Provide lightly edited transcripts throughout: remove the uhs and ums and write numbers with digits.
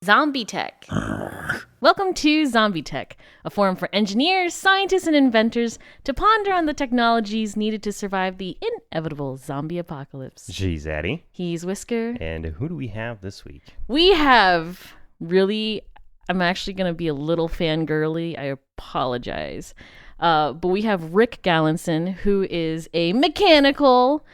ZombieTech. Welcome to ZombieTech, a forum for engineers, scientists, and inventors to ponder on the technologies needed to survive the inevitable zombie apocalypse. Geez, Addie. He's Whisker. And who do we have this week? We have I'm actually going to be a little fangirly. I apologize. But we have Rick Galinson, who is a mechanical,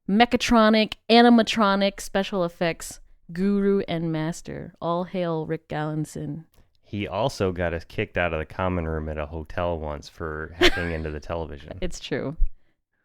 mechatronic, animatronic, special effects guru and master. All hail Rick Galinson. He also got us kicked out of the common room at a hotel once for hacking into the television. It's true.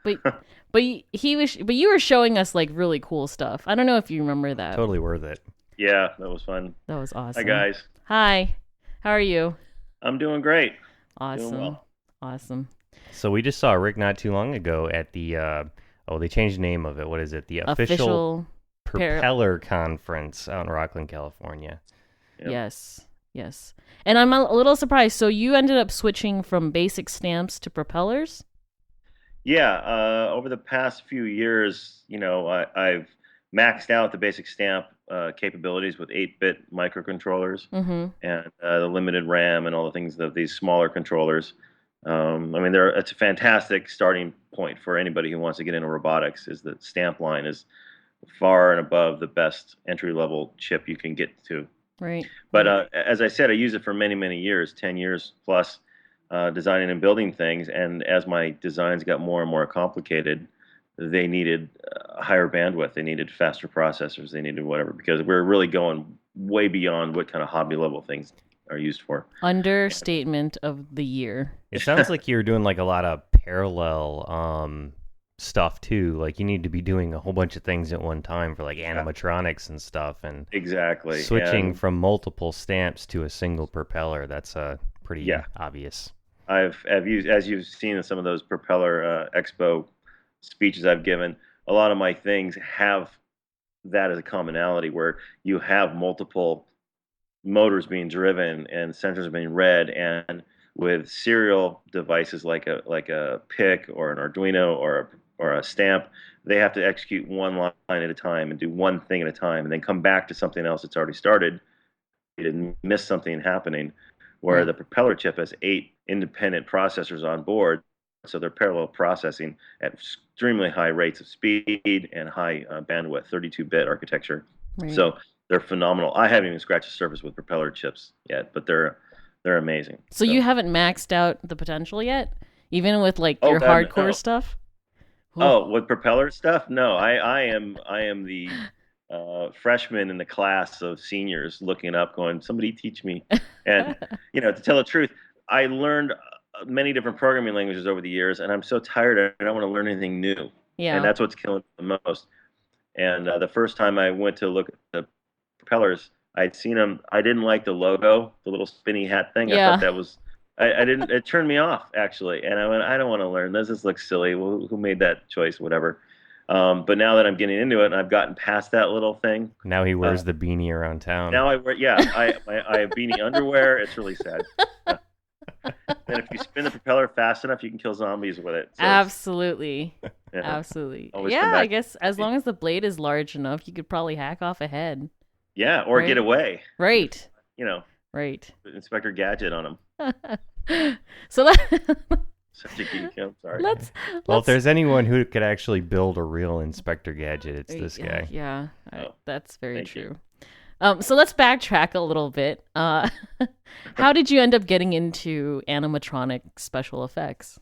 But you were showing us like really cool stuff. I don't know if you remember that. Totally worth it. Yeah, that was fun. That was awesome. Hi, guys. Hi. How are you? I'm doing great. Awesome. Doing well. Awesome. So we just saw Rick not too long ago at the, they changed the name of it. What is it? The official Propeller Conference out in Rockland, California. Yep. Yes. And I'm a little surprised. So you ended up switching from basic stamps to propellers? Yeah, over the past few years, I've maxed out the basic stamp capabilities with 8-bit microcontrollers and the limited RAM and all the things of these smaller controllers. It's a fantastic starting point for anybody who wants to get into robotics. Is the stamp line is far and above the best entry-level chip you can get to. Right. But as I said, I use it for many, many years, 10 years plus, designing and building things. And as my designs got more and more complicated, they needed higher bandwidth. They needed faster processors. They needed whatever, because we're really going way beyond what kind of hobby-level things are used for. Understatement of the year. It sounds like you're doing like a lot of parallel stuff too. Like you need to be doing a whole bunch of things at one time for like animatronics and stuff, and exactly switching from multiple stamps to a single propeller. That's pretty obvious. I've used, as you've seen in some of those Propeller Expo speeches I've given, a lot of my things have that as a commonality, where you have multiple motors being driven and sensors being read, and with serial devices like a PIC or an Arduino or a stamp, they have to execute one line at a time and do one thing at a time, and then come back to something else that's already started. You didn't miss something happening. Where the propeller chip has 8 independent processors on board, so they're parallel processing at extremely high rates of speed and high bandwidth, 32-bit architecture. Right. So they're phenomenal. I haven't even scratched the surface with propeller chips yet, but they're amazing. So you haven't maxed out the potential yet, even with like your hardcore stuff? Oh, with propeller stuff? No, I am the freshman in the class of seniors looking up, going, somebody teach me. And to tell the truth, I learned many different programming languages over the years, and I'm so tired. I don't want to learn anything new. Yeah. And that's what's killing me the most. And the first time I went to look at the propellers, I'd seen them. I didn't like the logo, the little spinny hat thing. Yeah. I thought that was, I didn't, it turned me off, actually. And I went, I don't want to learn this. This looks silly. Well, who made that choice? Whatever. But now that I'm getting into it and I've gotten past that little thing. Now he wears the beanie around town. Now I wear, I have beanie underwear. It's really sad. And if you spin the propeller fast enough, you can kill zombies with it. So absolutely. Absolutely. Yeah, I guess as long as the blade is large enough, you could probably hack off a head. Yeah, or get away. Right. Right. Inspector Gadget on him. So that... Such a geek. I'm sorry. Well, if there's anyone who could actually build a real Inspector Gadget, it's this guy. Yeah, that's very true. So let's backtrack a little bit. How did you end up getting into animatronic special effects?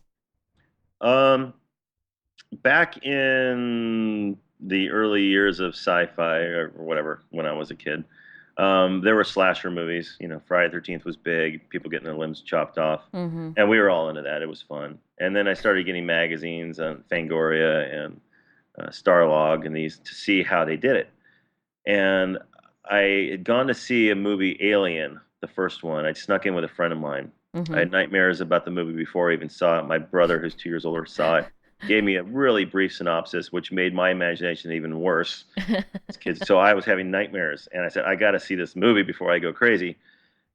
Back in the early years of sci-fi or whatever, when I was a kid, there were slasher movies. Friday the 13th was big. People getting their limbs chopped off, and we were all into that. It was fun. And then I started getting magazines on Fangoria and Starlog and these to see how they did it. And I had gone to see a movie, Alien, the first one. I snuck in with a friend of mine. I had nightmares about the movie before I even saw it. My brother, who's 2 years older, saw it. Gave me a really brief synopsis, which made my imagination even worse as kids. So I was having nightmares, and I said, I got to see this movie before I go crazy.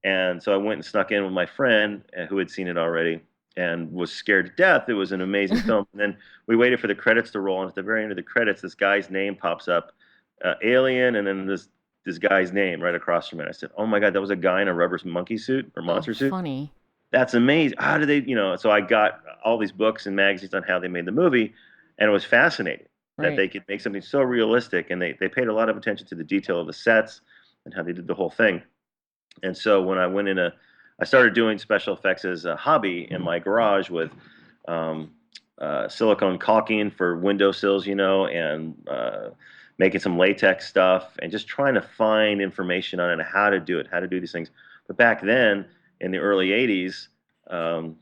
And so I went and snuck in with my friend who had seen it already, and was scared to death. It was an amazing film. And then we waited for the credits to roll, and at the very end of the credits, this guy's name pops up, Alien, and then this guy's name right across from it. I said, "Oh my God, that was a guy in a rubber monkey suit or Oh, monster suit. funny. That's amazing. How did they, So I got all these books and magazines on how they made the movie, and it was fascinating that Right. they could make something so realistic, and they paid a lot of attention to the detail of the sets and how they did the whole thing. And so when I started doing special effects as a hobby in my garage with um, silicone caulking for windowsills, and making some latex stuff, and just trying to find information on it, how to do it, how to do these things. But back then, in the early '80s, um,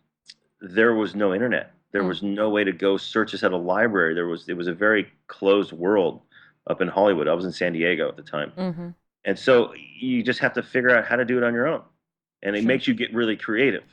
there was no internet. There Mm. was no way to go search this at a library. It was a very closed world up in Hollywood. I was in San Diego at the time. Mm-hmm. And so you just have to figure out how to do it on your own. And it Sure. makes you get really creative,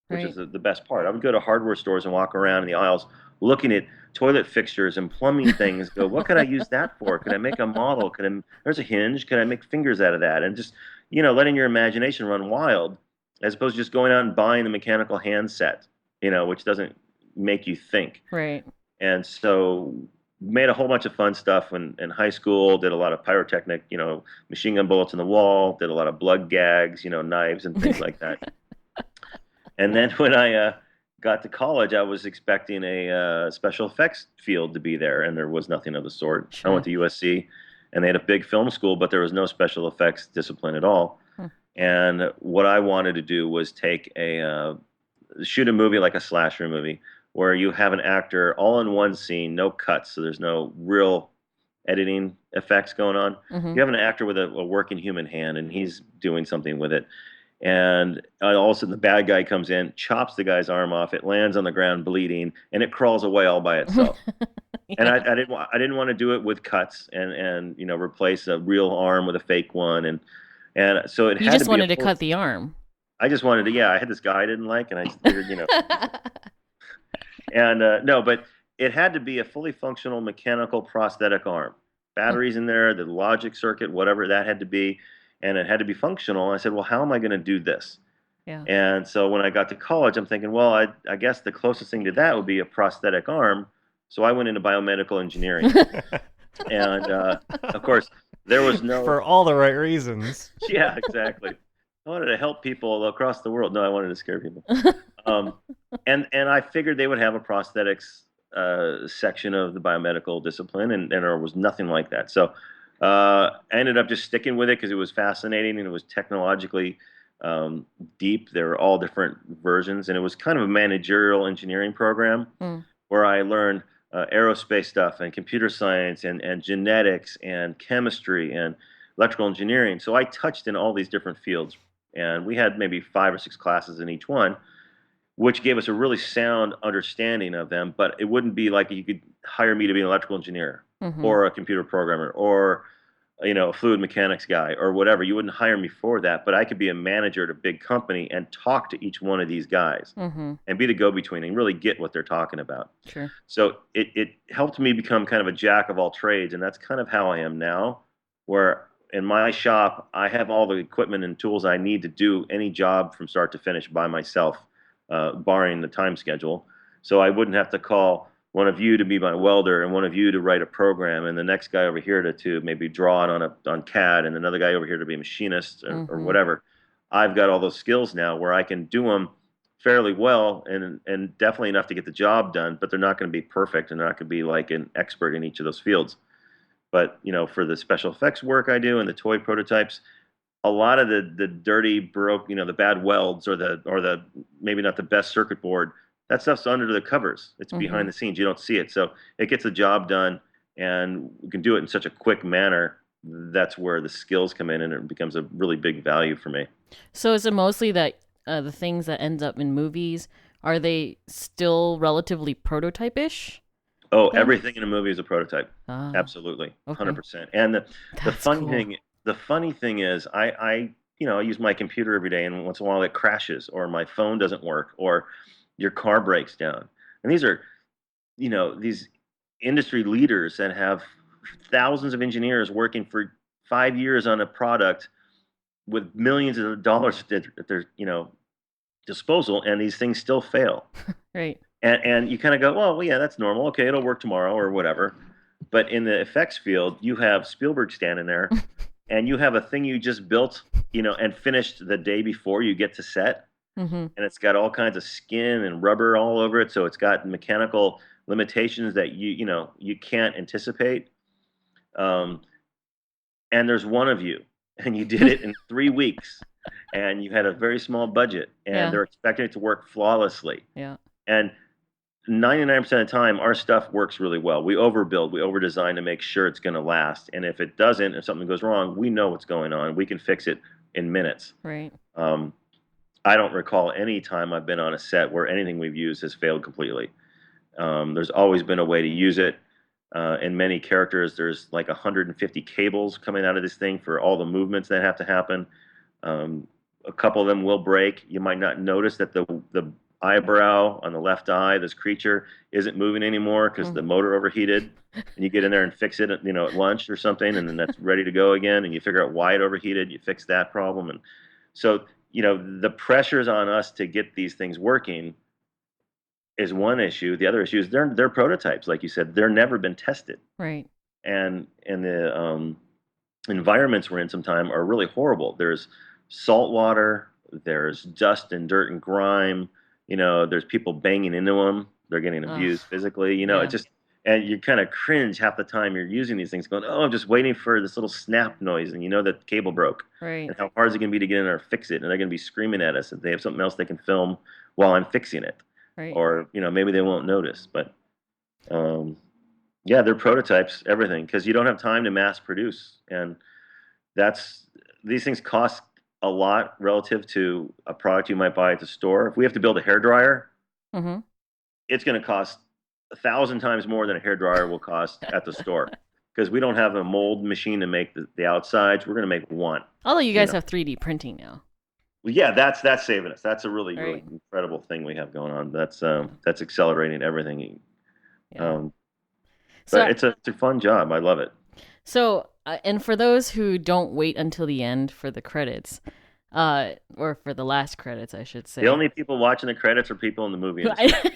which Right. is the best part. I would go to hardware stores and walk around in the aisles looking at toilet fixtures and plumbing things, go, what could I use that for? Could I make a model? There's a hinge. Could I make fingers out of that? And just, letting your imagination run wild as opposed to just going out and buying the mechanical hand set, which doesn't make you think. Right. And so made a whole bunch of fun stuff in high school, did a lot of pyrotechnic, machine gun bullets in the wall, did a lot of blood gags, knives and things like that. And then when I got to college, I was expecting a special effects field to be there, and there was nothing of the sort. Sure. I went to USC, and they had a big film school, but there was no special effects discipline at all. Hmm. And what I wanted to do was shoot a movie like a slasher movie, where you have an actor all in one scene, no cuts, so there's no real editing effects going on. Mm-hmm. You have an actor with a working human hand, and he's doing something with it. And all of a sudden, the bad guy comes in, chops the guy's arm off. It lands on the ground bleeding, and it crawls away all by itself. Yeah. And I didn't want to do it with cuts and replace a real arm with a fake one. And so it You had just to be wanted to cut the arm. I just wanted to. Yeah, I had this guy I didn't like, and I just figured. And no, but it had to be a fully functional mechanical prosthetic arm. Batteries in there, the logic circuit, whatever that had to be, and it had to be functional. And I said, well, how am I going to do this? Yeah. And so when I got to college, I'm thinking, well, I guess the closest thing to that would be a prosthetic arm. So I went into biomedical engineering. And of course, there was no. For all the right reasons. Yeah, exactly. I wanted to help people across the world. No, I wanted to scare people. And I figured they would have a prosthetics section of the biomedical discipline, and there was nothing like that. So I ended up just sticking with it because it was fascinating and it was technologically deep. There were all different versions, and it was kind of a managerial engineering program where I learned aerospace stuff and computer science and genetics and chemistry and electrical engineering. So I touched in all these different fields, and we had maybe 5 or 6 classes in each one, which gave us a really sound understanding of them. But it wouldn't be like you could hire me to be an electrical engineer or a computer programmer or a fluid mechanics guy or whatever. You wouldn't hire me for that, but I could be a manager at a big company and talk to each one of these guys and be the go-between and really get what they're talking about. Sure. So it helped me become kind of a jack of all trades, and that's kind of how I am now, where in my shop, I have all the equipment and tools I need to do any job from start to finish by myself, barring the time schedule. So I wouldn't have to call one of you to be my welder and one of you to write a program and the next guy over here to maybe draw it on CAD and another guy over here to be a machinist or whatever. I've got all those skills now where I can do them fairly well and definitely enough to get the job done, but they're not going to be perfect and they're not going to be like an expert in each of those fields. But for the special effects work I do and the toy prototypes, a lot of the dirty broke, the bad welds or the maybe not the best circuit board, that stuff's under the covers. It's behind the scenes. You don't see it. So it gets the job done, and we can do it in such a quick manner. That's where the skills come in, and it becomes a really big value for me. So is it mostly that the things that end up in movies, are they still relatively prototype-ish? Oh, everything in a movie is a prototype. Absolutely, okay. 100%. And the funny cool. the funny thing is, I use my computer every day, and once in a while it crashes, or my phone doesn't work, or your car breaks down. And these are, these industry leaders that have thousands of engineers working for 5 years on a product with millions of dollars that they're, disposal, and these things still fail. Right. And you kind of go, well, yeah, that's normal. Okay, it'll work tomorrow or whatever. But in the effects field, you have Spielberg standing there, and you have a thing you just built, and finished the day before you get to set, and it's got all kinds of skin and rubber all over it, so it's got mechanical limitations that you can't anticipate. And there's one of you, and you did it in 3 weeks, and you had a very small budget, and they're expecting it to work flawlessly. Yeah. And 99% of the time, our stuff works really well. We overbuild, we overdesign to make sure it's going to last. And if it doesn't, if something goes wrong, we know what's going on. We can fix it in minutes. Right. I don't recall any time I've been on a set where anything we've used has failed completely. There's always been a way to use it. In many characters, there's like 150 cables coming out of this thing for all the movements that have to happen. A couple of them will break. You might not notice that the eyebrow on the left eye, this creature, isn't moving anymore because the motor overheated. And you get in there and fix it, at lunch or something, and then that's ready to go again. And you figure out why it overheated. You fix that problem, and so the pressures on us to get these things working is one issue. The other issue is they're prototypes, like you said. They're never been tested. Right. And the environments we're in sometimes are really horrible. There's salt water. There's dust and dirt and grime. There's people banging into them. They're getting abused physically. It just, and you kind of cringe half the time you're using these things, going, "Oh, I'm just waiting for this little snap noise," and that the cable broke. Right. And how hard is it going to be to get in there and fix it? And they're going to be screaming at us if they have something else they can film while I'm fixing it. Right. Or maybe they won't notice. But they're prototypes, everything, because you don't have time to mass produce, and these things cost a lot relative to a product you might buy at the store. If we have to build a hairdryer, it's going to cost 1,000 times more than a hairdryer will cost at the store, because we don't have a mold machine to make the outsides. We're going to make one. Although you guys have 3D printing now. Well, yeah, that's saving us. That's a really incredible thing we have going on. That's accelerating everything. Yeah. But it's a fun job. I love it. So, and for those who don't wait until the end for the credits, or for the last credits, I should say. The only people watching the credits are people in the movie industry.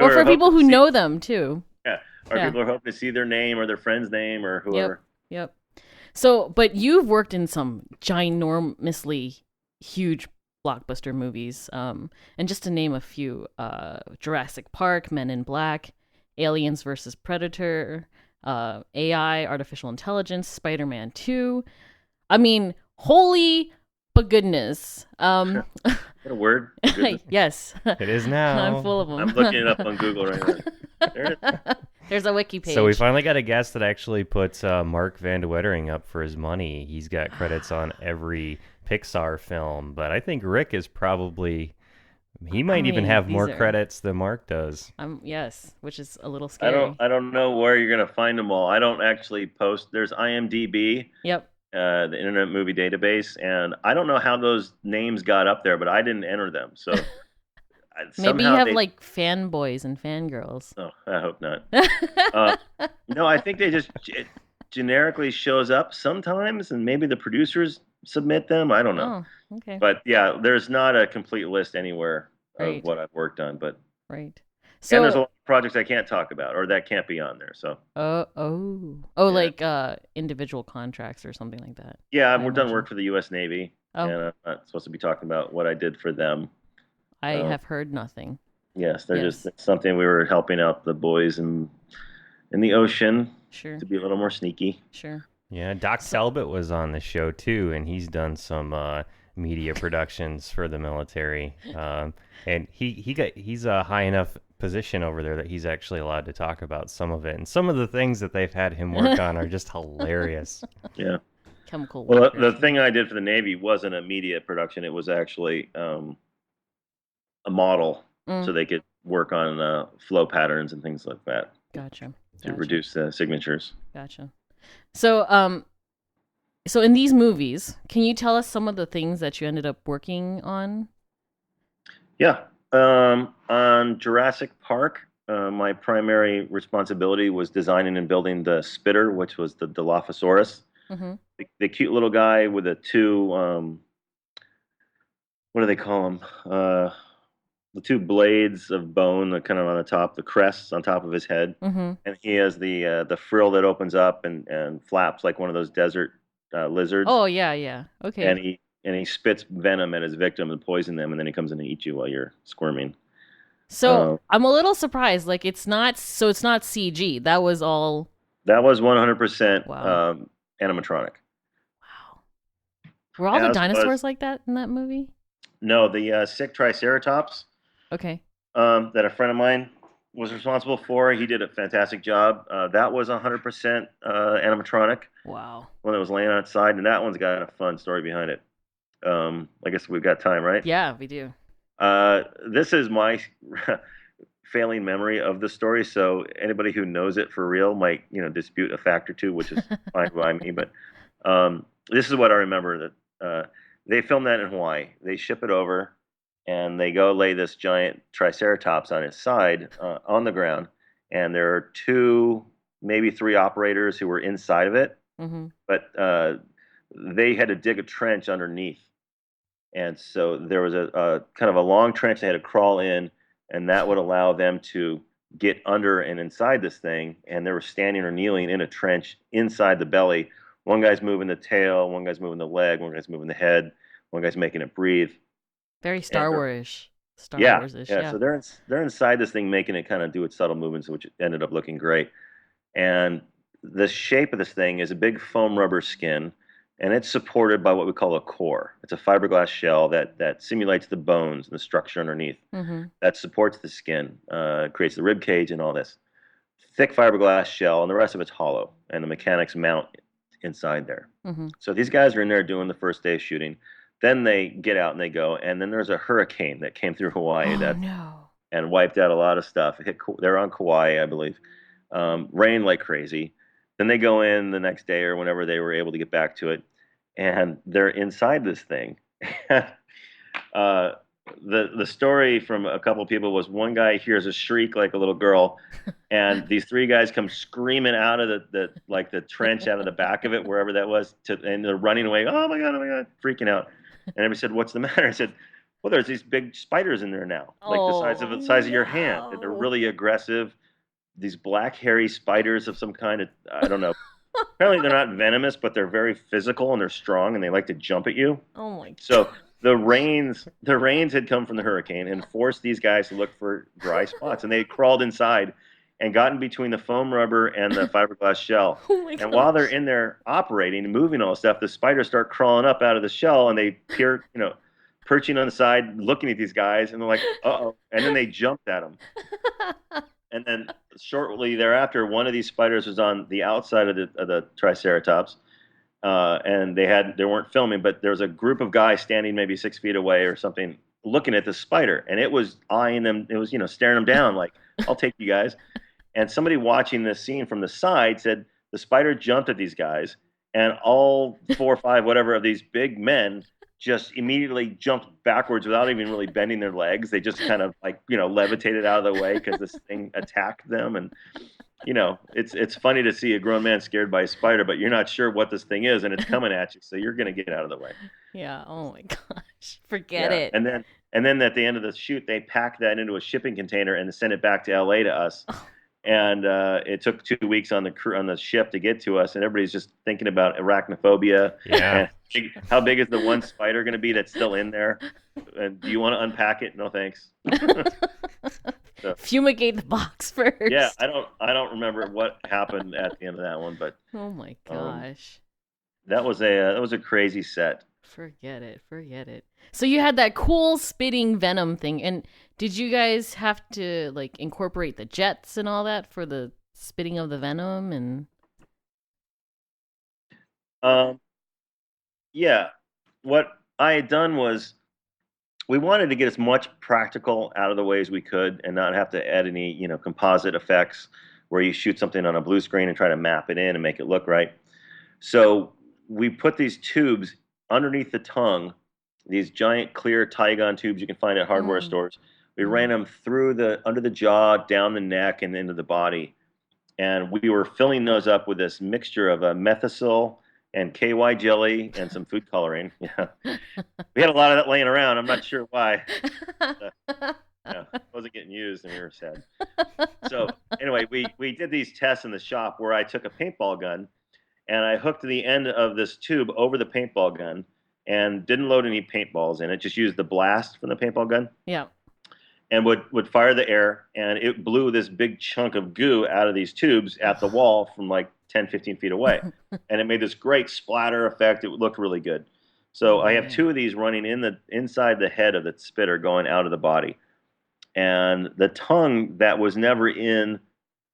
Or for people who know them, too. Yeah, or people are hoping to see their name or their friend's name or whoever. Yep. So, but you've worked in some ginormously huge blockbuster movies, and just to name a few, Jurassic Park, Men in Black, Aliens vs. Predator, AI, Artificial Intelligence, Spider-Man 2. I mean, holy goodness. What a word. Yes. It is now. I'm full of them. I'm looking it up on Google right now. There it is. There's a wiki page. So we finally got a guest that actually puts Mark Van de Wettering up for his money. He's got credits on every Pixar film, but I think Rick is probably... He might even have more credits than Mark does. Yes, which is a little scary. I don't know where you're going to find them all. I don't actually post. There's IMDb. Yep. The Internet Movie Database, and I don't know how those names got up there, but I didn't enter them. So maybe you have like fanboys and fangirls. Oh, I hope not. No, I think they just generically shows up sometimes, and maybe the producers submit them. I don't know. Oh, okay. But yeah, there's not a complete list anywhere of what I've worked on. But so, and there's a lot of projects I can't talk about or that can't be on there. So like individual contracts or something like that. Yeah, I've done work for the U.S. Navy, and I'm not supposed to be talking about what I did for them. I have heard nothing. Yes, they're just something we were helping out the boys in the ocean. Sure. To be a little more sneaky. Sure. Yeah, Doc Talbot was on the show too, and he's done some media productions for the military. And he's a high enough position over there that he's actually allowed to talk about some of it. And some of the things that they've had him work on are just hilarious. Yeah. Chemical. Well, the thing I did for the Navy wasn't a media production. It was actually a model, so they could work on flow patterns and things like that. Gotcha. To reduce the signatures. Gotcha. So, so in these movies, can you tell us some of the things that you ended up working on? Yeah. On Jurassic Park, my primary responsibility was designing and building the spitter, which was the Dilophosaurus. Mm-hmm. The cute little guy with the two what do they call them? The two blades of bone, kind of on the top, the crests on top of his head, Mm-hmm. and he has the frill that opens up and flaps like one of those desert lizards, Oh yeah, yeah. and Okay. he spits venom at his victim and poison them, and then he comes in and eats you while you're squirming. So Uh, I'm a little surprised. Like it's not CG. That was all. that was 100% Wow. animatronic, Wow. Were all the as was dinosaurs like that in that movie? no the sick triceratops Okay. that a friend of mine was responsible for. He did a fantastic job. That was 100% animatronic Wow. when it was laying outside, and that one's got a fun story behind it. I guess we've got time, right? Yeah, we do. This is my failing memory of the story, so anybody who knows it for real might, dispute a fact or two, which is fine by me. But this is what I remember that they filmed that in Hawaii. They ship it over, and they go lay this giant triceratops on its side on the ground, and there are two, maybe three operators who were inside of it, Mm-hmm. but they had to dig a trench underneath, and so there was a kind of a long trench they had to crawl in, and that would allow them to get under and inside this thing. And they were standing or kneeling in a trench inside the belly. One guy's moving the tail, one guy's moving the leg, one guy's moving the head, one guy's making it breathe. Very And Star Wars-ish. Star yeah, Wars-ish, yeah. yeah. So they're inside this thing, making it kind of do its subtle movements, which ended up looking great. And the shape of this thing is a big foam rubber skin, and it's supported by what we call a core. It's a fiberglass shell that simulates the bones and the structure underneath. Mm-hmm. That supports the skin, creates the rib cage and all this. Thick fiberglass shell, and the rest of it's hollow, and the mechanics mount inside there. Mm-hmm. So these guys are in there doing the first day of shooting. Then they get out and they go, and then there's a hurricane that came through Hawaii Oh that no. and wiped out a lot of stuff. They're on Kauai, I believe. Rained like crazy. Then they go in the next day or whenever they were able to get back to it, and they're inside this thing. uh, the story from a couple of people was one guy hears a shriek like a little girl, and these three guys come screaming out of the trench out of the back of it, wherever that was, and they're running away. Oh my god, freaking out. And everybody said, "What's the matter?" I said, "Well, there's these big spiders in there now, like Oh the size of your hand, and they're no. really aggressive. These black hairy spiders of some kind of, I don't know. Apparently they're not venomous, but they're very physical and they're strong and they like to jump at you. Oh my So the rains had come from the hurricane and forced these guys to look for dry spots, and they crawled inside and got in between the foam rubber and the fiberglass shell. Oh my And while they're gosh. in there operating and moving all this stuff, the spiders start crawling up out of the shell, and they peer, perching on the side, looking at these guys, and they're like, "Uh-oh!" And then they jumped at them. And then shortly thereafter, one of these spiders was on the outside of the Triceratops, and they weren't filming, but there was a group of guys standing maybe 6 feet away or something, looking at the spider, and it was eyeing them. It was staring them down like, "I'll take you guys." And somebody watching this scene from the side said the spider jumped at these guys, and all four or five whatever of these big men just immediately jumped backwards without even really bending their legs. They just kind of like levitated out of the way because this thing attacked them. And it's funny to see a grown man scared by a spider, but you're not sure what this thing is, and it's coming at you, so you're gonna get out of the way. Yeah. Oh my gosh. Forget Yeah, it. and then at the end of the shoot, they packed that into a shipping container and sent it back to LA to us. And it took 2 weeks on the ship to get to us, and everybody's just thinking about arachnophobia Yeah. and how big is the one spider going to be that's still in there? And do you want to unpack it? No, thanks. So, Fumigate the box first. yeah, I don't remember what happened at the end of that one, but Oh my gosh. that was a crazy set. Forget it. Forget it. So you had that cool spitting venom thing, and did you guys have to like incorporate the jets and all that for the spitting of the venom? And Um, yeah, what I had done was we wanted to get as much practical out of the way as we could and not have to add any, composite effects where you shoot something on a blue screen and try to map it in and make it look right. So we put these tubes underneath the tongue, these giant clear Tygon tubes you can find at hardware Mm. stores. We ran them through under the jaw, down the neck, and into the body. And we were filling those up with this mixture of a methicil and KY jelly and some food coloring. Yeah, we had a lot of that laying around. I'm not sure why. Yeah, it wasn't getting used, and we were sad. So anyway, we did these tests in the shop where I took a paintball gun and I hooked the end of this tube over the paintball gun and didn't load any paintballs in it. Just used the blast from the paintball gun Yeah. and would fire the air, and it blew this big chunk of goo out of these tubes at the wall from like 10, 15 feet away. And it made this great splatter effect. It looked really good. So I have two of these running inside the head of the spitter going out of the body. And the tongue that was never in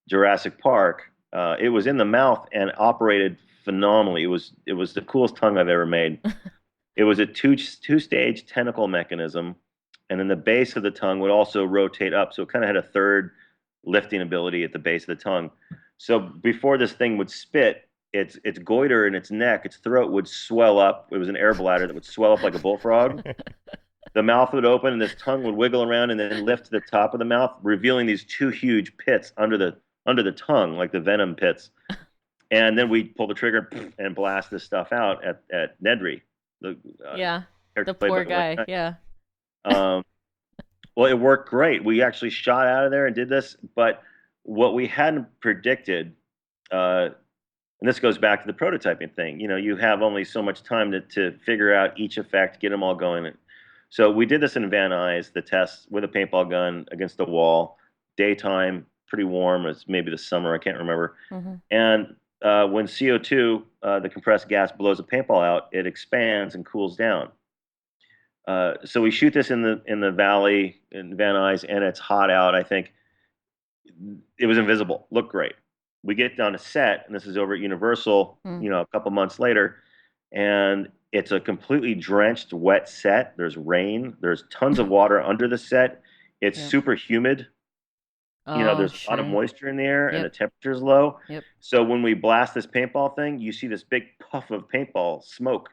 Jurassic Park, it was in the mouth and operated phenomenally. It was the coolest tongue I've ever made. It was a two-stage tentacle mechanism, and then the base of the tongue would also rotate up, so it kind of had a third lifting ability at the base of the tongue. So before this thing would spit, its goiter and its neck, its throat would swell up. It was an air bladder that would swell up like a bullfrog. The mouth would open, and this tongue would wiggle around and then lift to the top of the mouth, revealing these two huge pits under the tongue, like the venom pits. And then we'd pull the trigger and blast this stuff out at Nedry. The poor guy. Yeah. Well, it worked great. We actually shot out of there and did this, but what we hadn't predicted, and this goes back to the prototyping thing. You have only so much time to figure out each effect, get them all going. So we did this in Van Nuys, the test with a paintball gun against the wall, daytime, pretty warm. It's maybe the summer, I can't remember. Mm-hmm. And when CO2, the compressed gas, blows a paintball out, it expands and cools down. So we shoot this in the valley in Van Nuys, and it's hot out. I think it was invisible. Looked great. We get down to set, and this is over at Universal, a couple months later, and it's a completely drenched, wet set. There's rain. There's tons of water under the set. It's super humid. There's a lot of moisture in the air, and the temperature's low. Yep. So when we blast this paintball thing, you see this big puff of paintball smoke.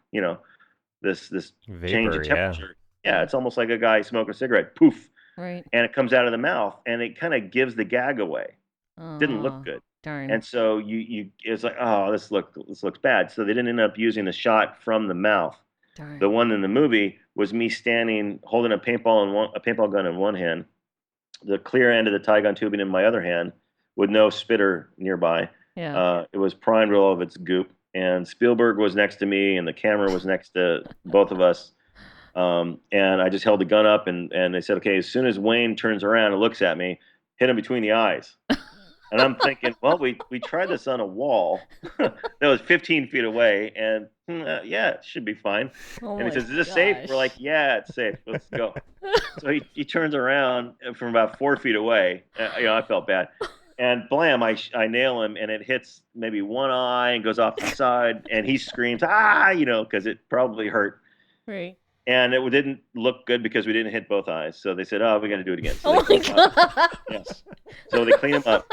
This Vapor, change of temperature. Yeah, it's almost like a guy smoking a cigarette. Poof. Right. And it comes out of the mouth, and it kind of gives the gag away. Didn't look good. Darn. And so it's like, oh, this looks bad. So they didn't end up using the shot from the mouth. Darn. The one in the movie was me standing holding a paintball gun in one hand, the clear end of the tie gun tubing in my other hand, with no spitter nearby. Yeah. It was primed with all of its goop, and Spielberg was next to me, and the camera was next to both of us. And I just held the gun up, and they said, okay, as soon as Wayne turns around and looks at me, hit him between the eyes. And I'm thinking, well, we tried this on a wall that was 15 feet away, and yeah, it should be fine. Oh, and he says, is this safe? We're like, yeah, it's safe. Let's go. So he turns around from about 4 feet away. I felt bad. And blam, I nail him, and it hits maybe one eye and goes off the side, and he screams, because it probably hurt. Right. And it didn't look good because we didn't hit both eyes. So they said, oh, we got to do it again. So oh, my God. Yes. So they clean him up.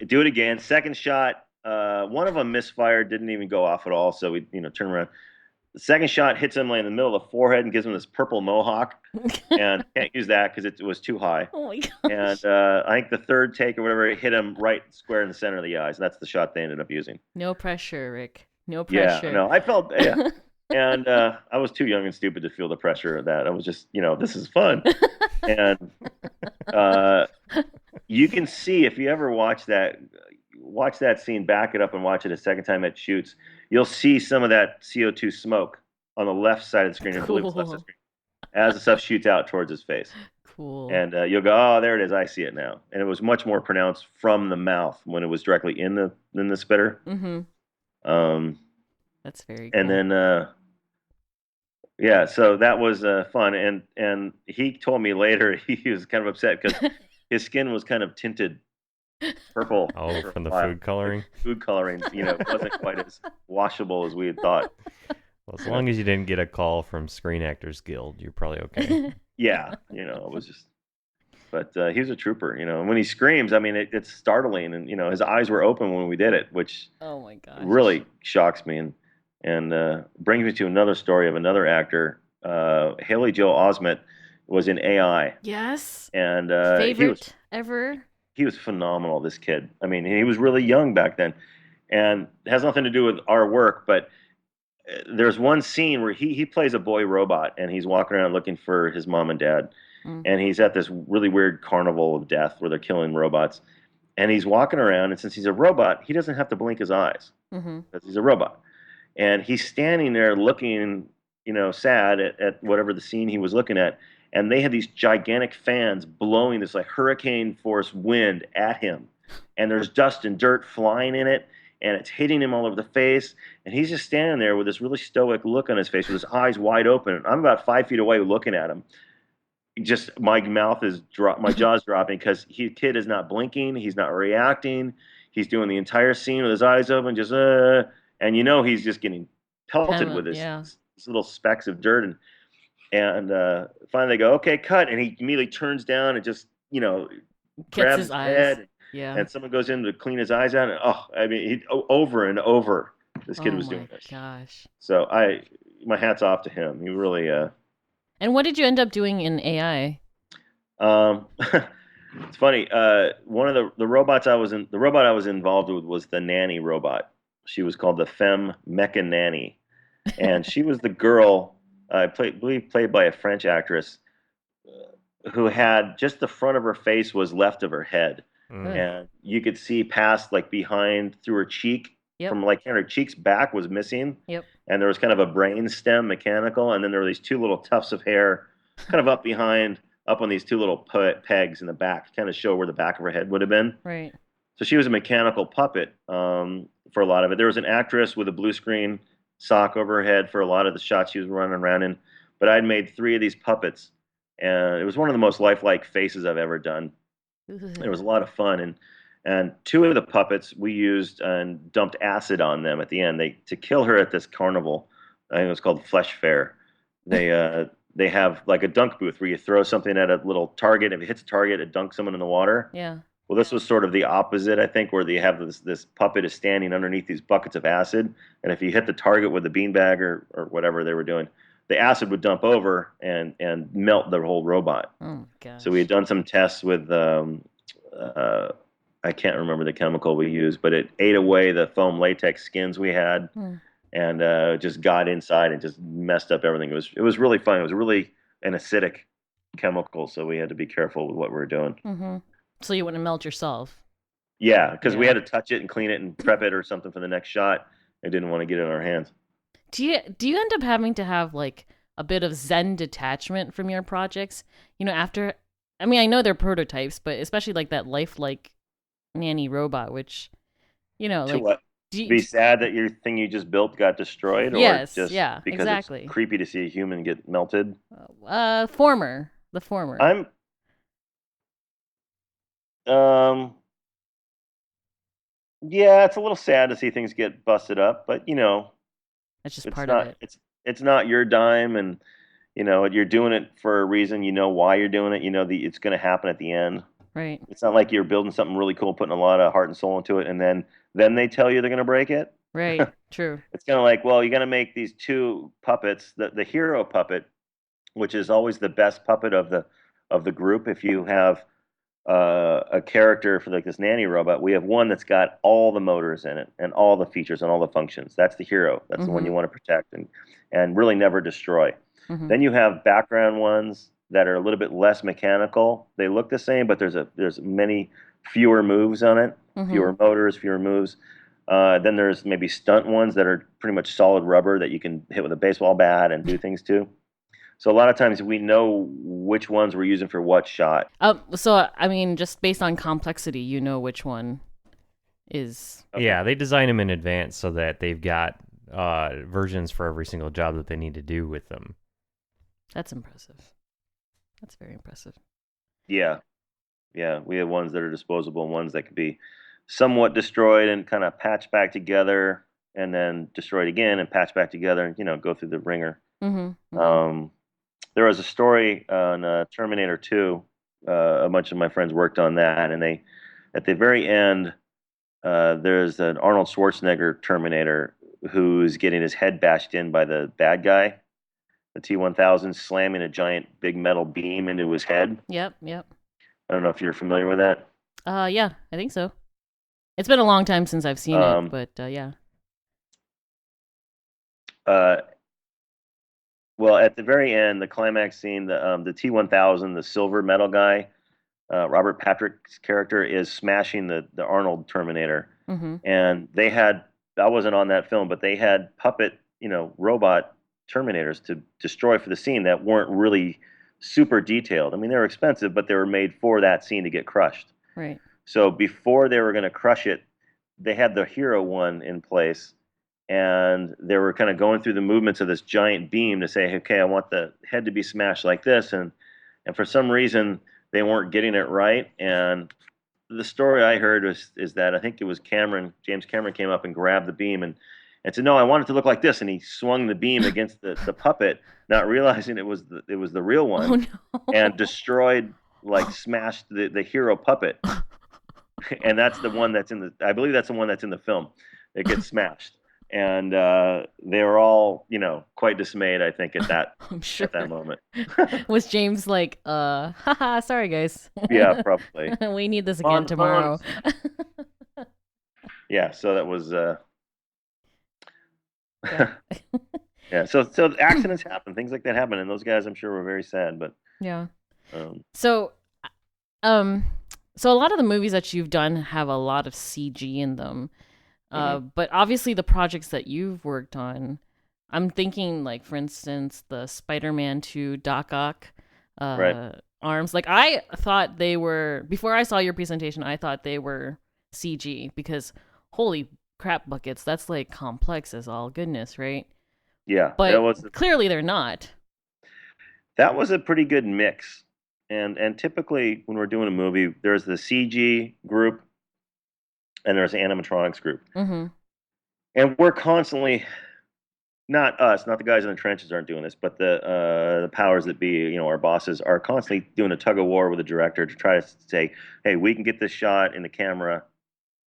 Do it again. Second shot, one of them misfired, didn't even go off at all. So we, turn around. The second shot hits him in the middle of the forehead and gives him this purple mohawk. And can't use that because it was too high. Oh, my gosh. And I think the third take or whatever, it hit him right square in the center of the eyes. And that's the shot they ended up using. No pressure, Rick. No pressure. Yeah, no, I felt, yeah. And I was too young and stupid to feel the pressure of that. I was just, this is fun. And you can see, if you ever watch that scene, back it up and watch it a second time it shoots, you'll see some of that CO2 smoke on the left side of the screen. Cool. I believe it's left side of the screen, as the stuff shoots out towards his face. Cool. And you'll go, oh, there it is. I see it now. And it was much more pronounced from the mouth when it was directly in the spitter. Mm-hmm. That's very cool. And then... yeah, so that was fun, and he told me later he was kind of upset because his skin was kind of tinted purple. Oh, from the food coloring? Food coloring, wasn't quite as washable as we had thought. Well, as long as you didn't get a call from Screen Actors Guild, you're probably okay. Yeah, it was just... But he was a trooper, and when he screams, I mean, it's startling, and, his eyes were open when we did it, which oh my gosh, really shocks me, and brings me to another story of another actor. Haley Joel Osment was in AI. Yes. And favorite ever. He was phenomenal, this kid. I mean, he was really young back then. and it has nothing to do with our work, but there's one scene where he plays a boy robot, and he's walking around looking for his mom and dad, Mm. and he's at this really weird carnival of death where they're killing robots, and he's walking around, and since he's a robot, he doesn't have to blink his eyes Mm-hmm. because he's a robot, and he's standing there looking, sad at whatever the scene he was looking at, and they had these gigantic fans blowing this like hurricane force wind at him, and there's dust and dirt flying in it, and it's hitting him all over the face, and he's just standing there with this really stoic look on his face with his eyes wide open. I'm about 5 feet away looking at him. Just my jaw's dropping because kid is not blinking, he's not reacting, he's doing the entire scene with his eyes open, and he's just getting pelted with Yeah. these little specks of dirt, and finally they go, okay, cut, and he immediately turns down and just Gets grabs his his eyes. head, Yeah. and someone goes in to clean his eyes out, and over and over this kid was doing this. Gosh. So my hat's off to him. He really And what did you end up doing in AI? It's funny. One of the robots the robot I was involved with was the nanny robot. She was called the Femme Mecha Nanny, and she was the girl believe played by a French actress who had just the front of her face was left of her head, and you could see past like behind through her cheek. Yep. From like her cheeks back was missing. Yep. And there was kind of a brain stem mechanical, and then there were these two little tufts of hair kind of up behind, up on these two little pegs in the back to kind of show where the back of her head would have been. Right. So she was a mechanical puppet for a lot of it. There was an actress with a blue screen sock over her head for a lot of the shots she was running around in. But I'd made 3 of these puppets, and it was one of the most lifelike faces I've ever done. It was a lot of fun, and 2 of the puppets we used and dumped acid on them at the end. To kill her at this carnival. I think it was called Flesh Fair. They have like a dunk booth where you throw something at a little target. If it hits a target, it dunks someone in the water. Yeah. Well, this was sort of the opposite, I think, where they have this puppet is standing underneath these buckets of acid, and if you hit the target with a beanbag or whatever they were doing, the acid would dump over and melt the whole robot. Oh gosh. So we had done some tests with I can't remember the chemical we used, but it ate away the foam latex skins we had, and just got inside and just messed up everything. It was really fun. It was really an acidic chemical, so we had to be careful with what we were doing. Mm-hmm. So you wouldn't melt yourself. Yeah, because we had to touch it and clean it and prep it or something for the next shot. I didn't want to get it in our hands. Do you end up having to have like a bit of Zen detachment from your projects? After, I mean, I know they're prototypes, but especially like that lifelike nanny robot, which, like, what? Be sad that your thing you just built got destroyed? Yes, or just yeah, because exactly. It's creepy to see a human get melted? The former. Yeah, it's a little sad to see things get busted up, but That's just it's part not of it. it's not your dime, and you're doing it for a reason. You know why you're doing it. It's going to happen at the end. Right. It's not like you're building something really cool, putting a lot of heart and soul into it, and then they tell you they're going to break it. Right. True. It's kind of like, well, you got to make these 2 puppets. The hero puppet, which is always the best puppet of the group. If you have a character for like this nanny robot, we have one that's got all the motors in it and all the features and all the functions. That's the hero. That's the one you want to protect and really never destroy. Mm-hmm. Then you have background ones that are a little bit less mechanical. They look the same, but there's many fewer moves on it, fewer motors, fewer moves. Then there's maybe stunt ones that are pretty much solid rubber that you can hit with a baseball bat and do things to. So a lot of times we know which ones we're using for what shot. So I mean, just based on complexity, which one is. Okay. Yeah, they design them in advance so that they've got versions for every single job that they need to do with them. That's impressive. That's very impressive. Yeah. We have ones that are disposable and ones that could be somewhat destroyed and kind of patched back together, and then destroyed again and patched back together, and go through the ringer. Mm-hmm. There was a story on Terminator 2. A bunch of my friends worked on that, and they, at the very end, there's an Arnold Schwarzenegger Terminator who's getting his head bashed in by the bad guy, the T-1000, slamming a giant big metal beam into his head. Yep. I don't know if you're familiar with that. Yeah, I think so. It's been a long time since I've seen it, Um, but yeah. uh, well, at the very end, the climax scene, the T-1000, the silver metal guy, Robert Patrick's character is smashing the Arnold Terminator, Mm-hmm. and they had I wasn't on that film, but they had puppet, robot Terminators to destroy for the scene that weren't really super detailed. I mean, they were expensive, but they were made for that scene to get crushed. Right. So before they were going to crush it, they had the hero one in place, and they were kind of going through the movements of this giant beam to say, okay, I want the head to be smashed like this, and for some reason they weren't getting it right. And the story I heard is that I think it was James Cameron came up and grabbed the beam and said, no, I want it to look like this, and he swung the beam against the puppet, not realizing it was the real Oh one, no. and destroyed, like smashed the hero puppet. And that's the one that's in the I believe that's the one that's in the film. It gets smashed. And they were all, quite dismayed, I think, I'm sure. at that moment. Was James like, haha, sorry guys. Yeah, probably. We need this again tomorrow. Yeah, so that was Yeah. yeah, so accidents happen, things like that happen, and those guys I'm sure were very sad, but Yeah. um So, um, so a lot of the movies that you've done have a lot of CG in them. But obviously the projects that you've worked on, I'm thinking like, for instance, the Spider-Man 2 Doc Ock right. arms. Like I thought they were, before I saw your presentation, I thought they were CG because holy crap buckets, that's like complex as all goodness, right? Yeah, But clearly they're not. that was a pretty good mix. And typically when we're doing a movie, there's the CG group and there's the animatronics group. Mm-hmm. And we're constantly, not us, not the guys in the trenches aren't doing this, but the powers that be, our bosses are constantly doing a tug of war with the director to try to say, hey, we can get this shot in the camera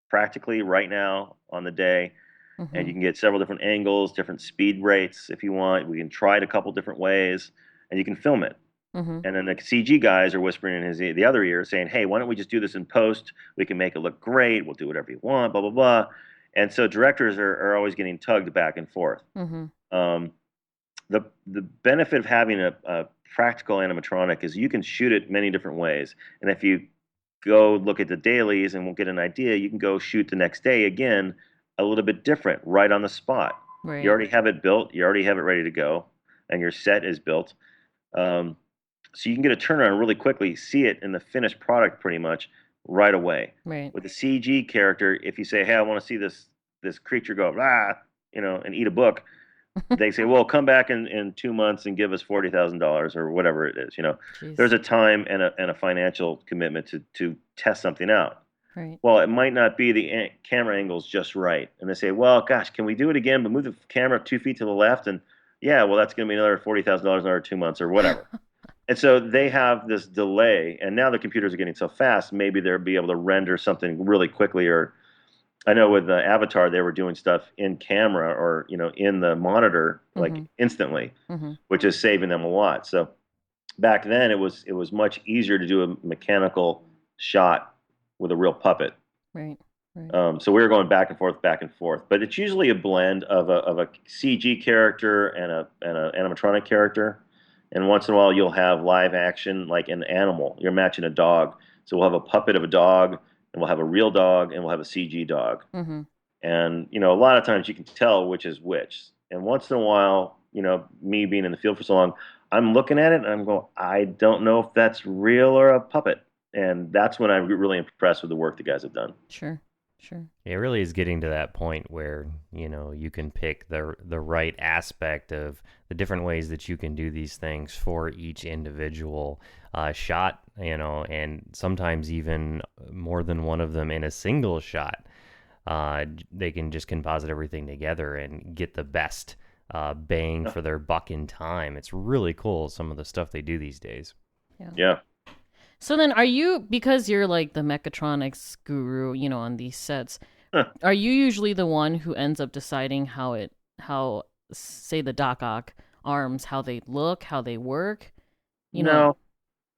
practically right now on the day, Mm-hmm. and you can get several different angles, different speed rates if you want. We can try it a couple different ways, and you can film it. Mm-hmm. And then the CG guys are whispering in the other ear, saying, "Hey, why don't we just do this in post? We can make it look great. We'll do whatever you want." Blah blah blah. And so directors are always getting tugged back and forth. Mm-hmm. Um, the benefit of having a practical animatronic is you can shoot it many different ways. And if you go look at the dailies and we'll get an idea, you can go shoot the next day again a little bit different, right on the spot. Right. You already have it built. You already have it ready to go, and your set is built. So you can get a turnaround really quickly, see it in the finished product pretty much right away. Right. With the CG character, if you say, "Hey, I want to see this creature go and eat a book," they say, "Well, come back in 2 months and give us $40,000 or whatever it is." Jeez. There's a time and a financial commitment to test something out. Right. Well, it might not be the camera angles just right, and they say, "Well, gosh, can we do it again, but move the camera 2 feet to the left?" And yeah, well, that's going to be another $40,000 another 2 months or whatever. And so they have this delay, and now the computers are getting so fast, maybe they'll be able to render something really quickly. Or I know with Avatar, they were doing stuff in camera or in the monitor like instantly, which is saving them a lot. So back then, it was much easier to do a mechanical shot with a real puppet. Right. Right. So we were going back and forth, but it's usually a blend of a CG character and an animatronic character. And once in a while, you'll have live action, like an animal. You're matching a dog. So we'll have a puppet of a dog, and we'll have a real dog, and we'll have a CG dog. Mm-hmm. And, a lot of times you can tell which is which. And once in a while, me being in the field for so long, I'm looking at it, and I'm going, I don't know if that's real or a puppet. And that's when I'm really impressed with the work the guys have done. Sure. Sure. It really is getting to that point where, you can pick the right aspect of the different ways that you can do these things for each individual shot, and sometimes even more than one of them in a single shot. They can just composite everything together and get the best bang for their buck in time. It's really cool, some of the stuff they do these days. Yeah. So then because you're like the mechatronics guru, on these sets, are you usually the one who ends up deciding how say the Doc Ock arms, how they look, how they work? No.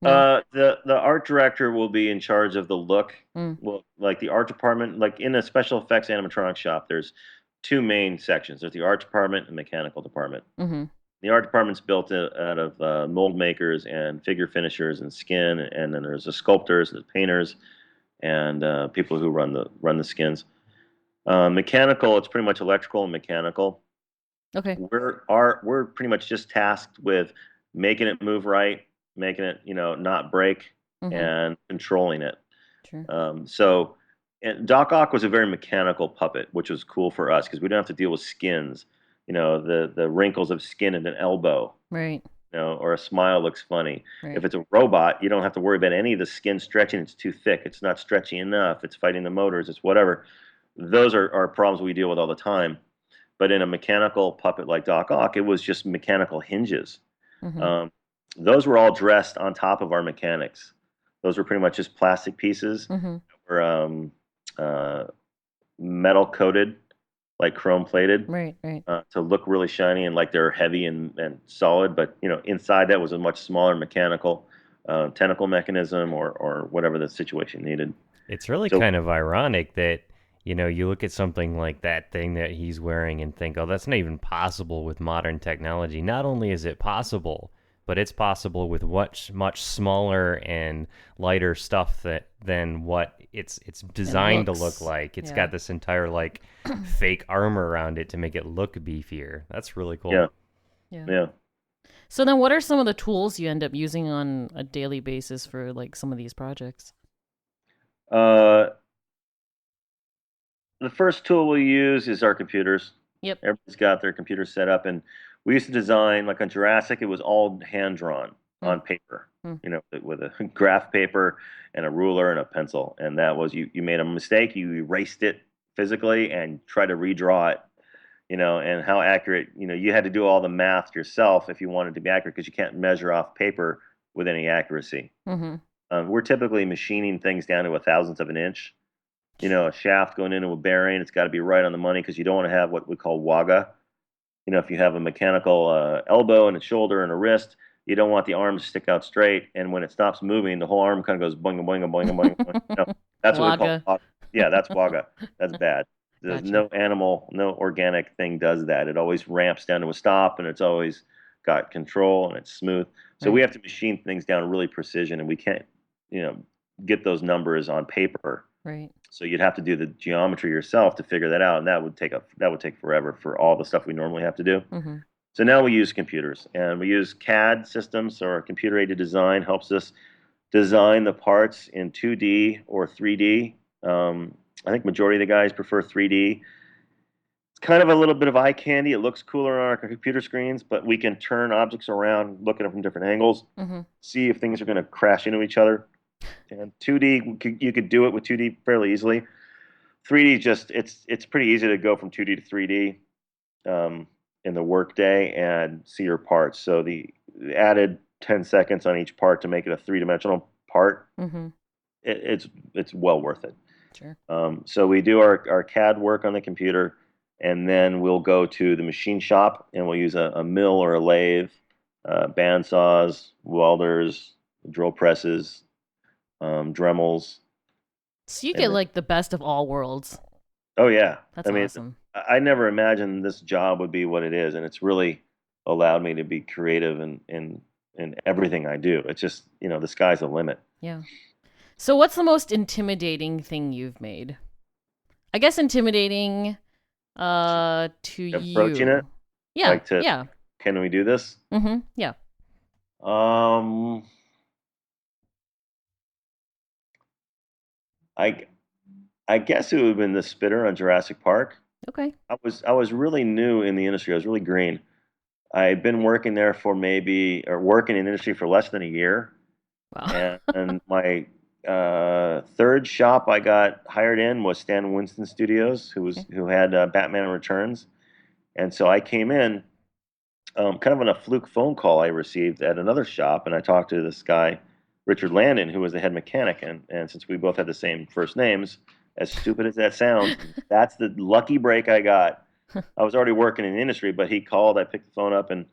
No. The art director will be in charge of the look. Mm. Well, like the art department, like in a special effects animatronic shop, there's two main sections. There's the art department and mechanical department. Mm-hmm. The art department's built out of mold makers and figure finishers and skin, and then there's the sculptors, the painters, and people who run the skins. Mechanical, it's pretty much electrical and mechanical. Okay. We're pretty much just tasked with making it move right, making it not break, Mm-hmm. and controlling it. Sure. So, and Doc Ock was a very mechanical puppet, which was cool for us because we don't have to deal with skins. The wrinkles of skin at an elbow, Right. or a smile looks funny. Right. If it's a robot, you don't have to worry about any of the skin stretching. It's too thick. It's not stretchy enough. It's fighting the motors. It's whatever. Those are problems we deal with all the time. But in a mechanical puppet like Doc Ock, it was just mechanical hinges. Mm-hmm. Those were all dressed on top of our mechanics. Those were pretty much just plastic pieces. Mm-hmm. Were metal coated, like chrome plated, Right. Right. to look really shiny and like they're heavy and solid. But inside that was a much smaller mechanical tentacle mechanism or whatever the situation needed. It's really So- kind of ironic that, you look at something like that thing that he's wearing and think, oh, that's not even possible with modern technology. Not only is it possible, but it's possible with much smaller and lighter stuff than what it's designed to looks. look like. It's Yeah. got this entire like fake armor around it to make it look beefier. That's really cool. Yeah. Yeah. Yeah. So then, what are some of the tools you end up using on a daily basis for like some of these projects? The first tool we use is our computers. Yep. Everybody's got their computer set up, and we used to design like on Jurassic. It was all hand drawn on paper, with a graph paper and a ruler and a pencil. And that was you made a mistake, you erased it physically and tried to redraw it. And how accurate. You had to do all the math yourself if you wanted to be accurate because you can't measure off paper with any accuracy. Mm-hmm. We're typically machining things down to a thousandth of an inch. A shaft going into a bearing, it's got to be right on the money because you don't want to have what we call waga. If you have a mechanical elbow and a shoulder and a wrist, you don't want the arm to stick out straight. And when it stops moving, the whole arm kind of goes boing, boing, boing, boing, boing. That's what we call Waga. waga. Yeah, that's waga. That's bad. There's Gotcha. no animal, no organic thing does that. It always ramps down to a stop, and it's always got control and it's smooth. So we Right. have to machine things down really precision, and we can't, get those numbers on paper. Right. So you'd have to do the geometry yourself to figure that out, and that would take forever for all the stuff we normally have to do. Mm-hmm. So now we use computers, and we use CAD systems, or computer-aided design helps us design the parts in 2D or 3D. I think majority of the guys prefer 3D. It's kind of a little bit of eye candy. It looks cooler on our computer screens, but we can turn objects around, look at them from different angles, Mm-hmm. see if things are going to crash into each other. And 2D, you could do it with 2D fairly easily. 3D, it's pretty easy to go from 2D to 3D in the workday and see your parts. So the added 10 seconds on each part to make it a three-dimensional part, Mm-hmm. it's well worth it. Sure. So we do our CAD work on the computer, and then we'll go to the machine shop, and we'll use a mill or a lathe, band saws, welders, drill presses, Dremels. So you And get then- like the best of all worlds. Oh yeah, That's I mean, awesome. I never imagined this job would be what it is, and it's really allowed me to be creative in everything I do. It's just the sky's the limit. Yeah. So what's the most intimidating thing you've made? I guess intimidating to Approaching you. it? Yeah. Like to- Yeah. Can we do this? Mm-hmm. Yeah. I guess it would have been the spitter on Jurassic Park. Okay. I was really new in the industry. I was really green. I had been working there for working in the industry for less than a year. Wow. And my third shop I got hired in was Stan Winston Studios, who had Batman Returns, and so I came in kind of on a fluke phone call I received at another shop, and I talked to this guy, Richard Landon, who was the head mechanic, and since we both had the same first names, as stupid as that sounds, that's the lucky break I got. I was already working in the industry, but he called. I picked the phone up, and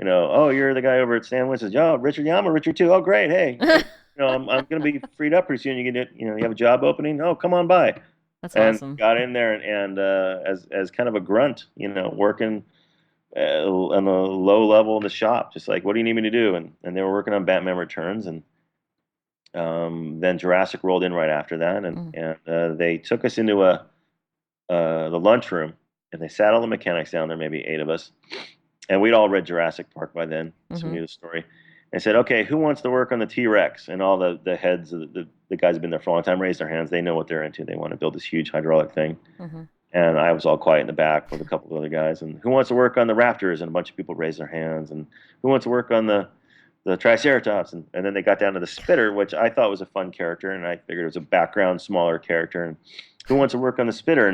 Oh, you're the guy over at Stan Winston's. Oh, Richard, yeah, I'm a Richard too. Oh, great. Hey, I'm going to be freed up pretty soon. You get, you have a job opening. Oh, come on by. That's And awesome. got in there and as kind of a grunt, working on the low level in the shop, just like, what do you need me to do? And they were working on Batman Returns, and then Jurassic rolled in right after that, and Mm. they took us into the lunchroom, and they sat all the mechanics down there, maybe 8 of us, and we'd all read Jurassic Park by then, so we Hmm. knew the story. They said, okay, who wants to work on the T-Rex? And all the heads of the guys who've been there for a long time raised their hands. They know what they're into. They want to build this huge hydraulic thing. Hmm. And I was all quiet in the back with a couple of other guys. And who wants to work on the Raptors? And a bunch of people raised their hands. And who wants to work on the Triceratops? And then they got down to the Spitter, which I thought was a fun character. And I figured it was a background, smaller character. And who wants to work on the Spitter?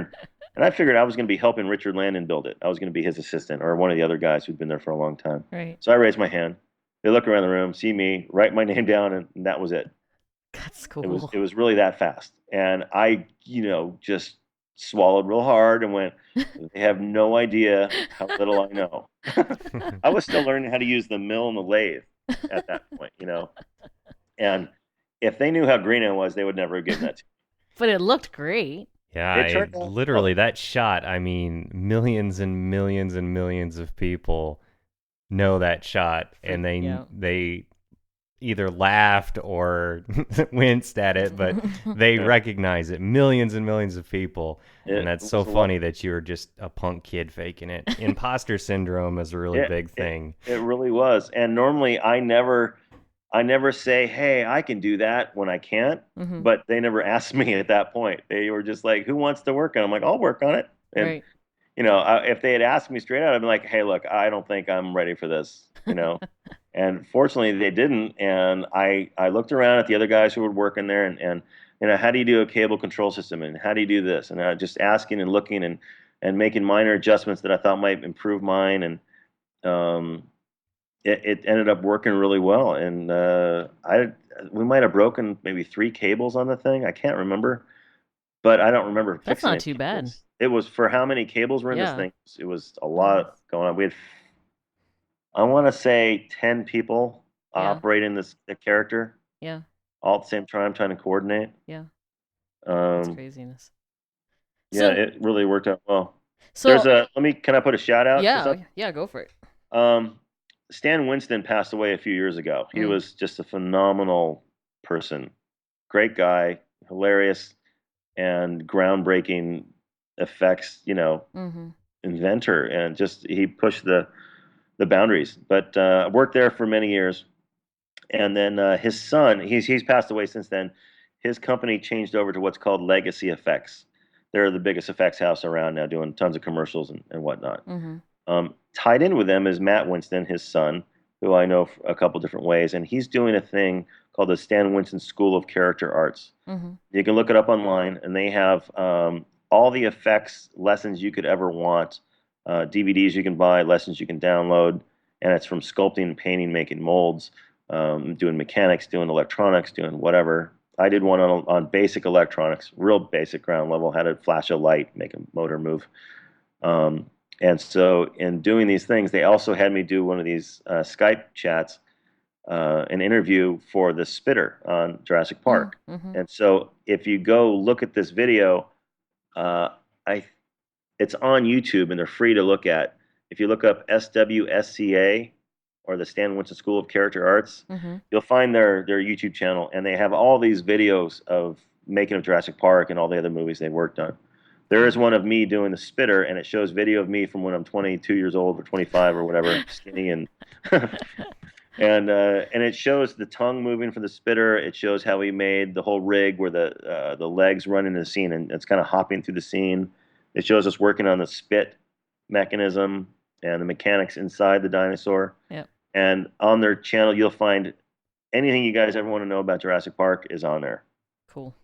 And I figured I was going to be helping Richard Landon build it. I was going to be his assistant or one of the other guys who'd been there for a long time. Right. So I raised my hand. They look around the room, see me, write my name down, and that was it. That's It was cool. it was really that fast. And I, just swallowed real hard and went, they have no idea how little I know. I was still learning how to use the mill and the lathe at that point. And if they knew how green I was, they would never have given that to But it looked great. Yeah, me. It turned out literally that shot. I mean, millions and millions and millions of people know that shot, and Yeah. they either laughed or winced at it, but they Yeah. recognize it. Millions and millions of people, It and that's was so a lot. funny that you were just a punk kid faking it. Imposter syndrome is a really Yeah, big thing. it really was. And normally I never say, "Hey, I can do that," when I can't, Hmm. but they never asked me at that point. They were just like, "Who wants to work on it?" I'm like, "I'll work on it." And Right. if they had asked me straight out, I'd be like, "Hey, look, I don't think I'm ready for this." And fortunately, they didn't. And I looked around at the other guys who were working there, and how do you do a cable control system, and how do you do this, and just asking and looking and making minor adjustments that I thought might improve mine, and um, it ended up working really well. And we might have broken maybe 3 cables on the thing. I can't remember, but I don't remember That's fixing not any too bad. cables. It was for how many cables were in this Yeah. thing. It was a Mhm. lot going on. We had, I want to say, 10 people Yeah. operating the character Yeah. all at the same time, trying to coordinate. Yeah. That's Um, craziness. yeah, So, it really worked out well. so Can I put a shout out to yeah, something? yeah, go for it. Um, Stan Winston passed away a few years ago. He Mm. was just a phenomenal person, great guy, hilarious, and groundbreaking effects, Mm-hmm. inventor, and just he pushed the boundaries. But worked there for many years, and then his son, he's passed away since then. His company changed over to what's called Legacy Effects. They're the biggest effects house around now, doing tons of commercials and whatnot. Mm-hmm. Tied in with them is Matt Winston, his son, who I know a couple different ways, and he's doing a thing called the Stan Winston School of Character Arts. Mm-hmm. You can look it up online, and they have all the effects lessons you could ever want, DVDs you can buy, lessons you can download, and it's from sculpting, painting, making molds, doing mechanics, doing electronics, doing whatever. I did one on basic electronics, real basic ground level, how to flash a light, make a motor move. Um, and so, in doing these things, they also had me do one of these Skype chats, an interview for the Spitter on Jurassic Park. Mm-hmm. And so, if you go look at this video, uh, I it's on YouTube and they're free to look at. If you look up SWSCA or the Stan Winston School of Character Arts, Mm-hmm. you'll find their YouTube channel, and they have all these videos of making of Jurassic Park and all the other movies they worked on. There is one of me doing the Spitter, and it shows video of me from when I'm 22 years old or 25 or whatever, skinny and and it shows the tongue moving for the Spitter. It shows how he made the whole rig where the legs run into the scene, and it's kind of hopping through the scene. It shows us working on the spit mechanism and the mechanics inside the dinosaur. Yep. And on their channel, you'll find anything you guys ever want to know about Jurassic Park is on there. Cool.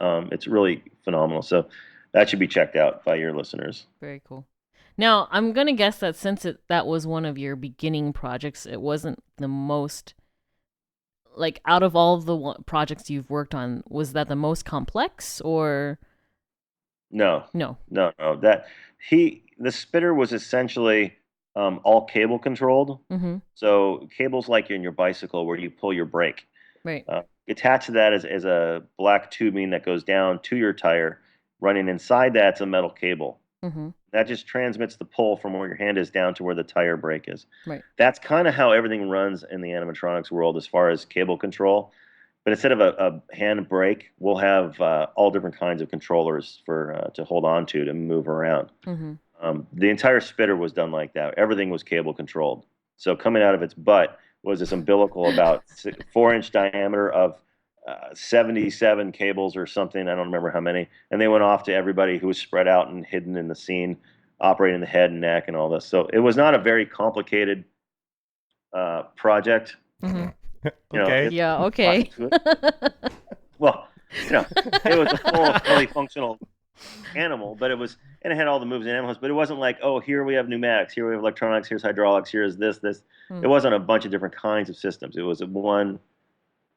It's really phenomenal. So that should be checked out by your listeners. Very cool. Now, I'm going to guess that since that was one of your beginning projects, it wasn't the most, like, out of all the projects you've worked on, was that the most complex or? No. No. The Spitter was essentially all cable controlled. Mm-hmm. So cables like in your bicycle where you pull your brake. Right. Attached to that is a black tubing that goes down to your tire. Running inside that's a metal cable. Mm-hmm. That just transmits the pull from where your hand is down to where the tire brake is. Right. That's kind of how everything runs in the animatronics world as far as cable control. But instead of a hand brake, we'll have all different kinds of controllers for to hold on to move around. Mm-hmm. The entire spitter was done like that. Everything was cable controlled. So coming out of its butt was this umbilical about 4-inch diameter of 77 cables or something. I don't remember how many. And they went off to everybody who was spread out and hidden in the scene, operating the head and neck and all this. So it was not a very complicated project. Mm-hmm. Okay. Yeah. Okay. Well, it was a fully functional animal, but it had all the moves and animals, but it wasn't like, oh, here we have pneumatics, here we have electronics, here's hydraulics, here's this. It wasn't a bunch of different kinds of systems. It was one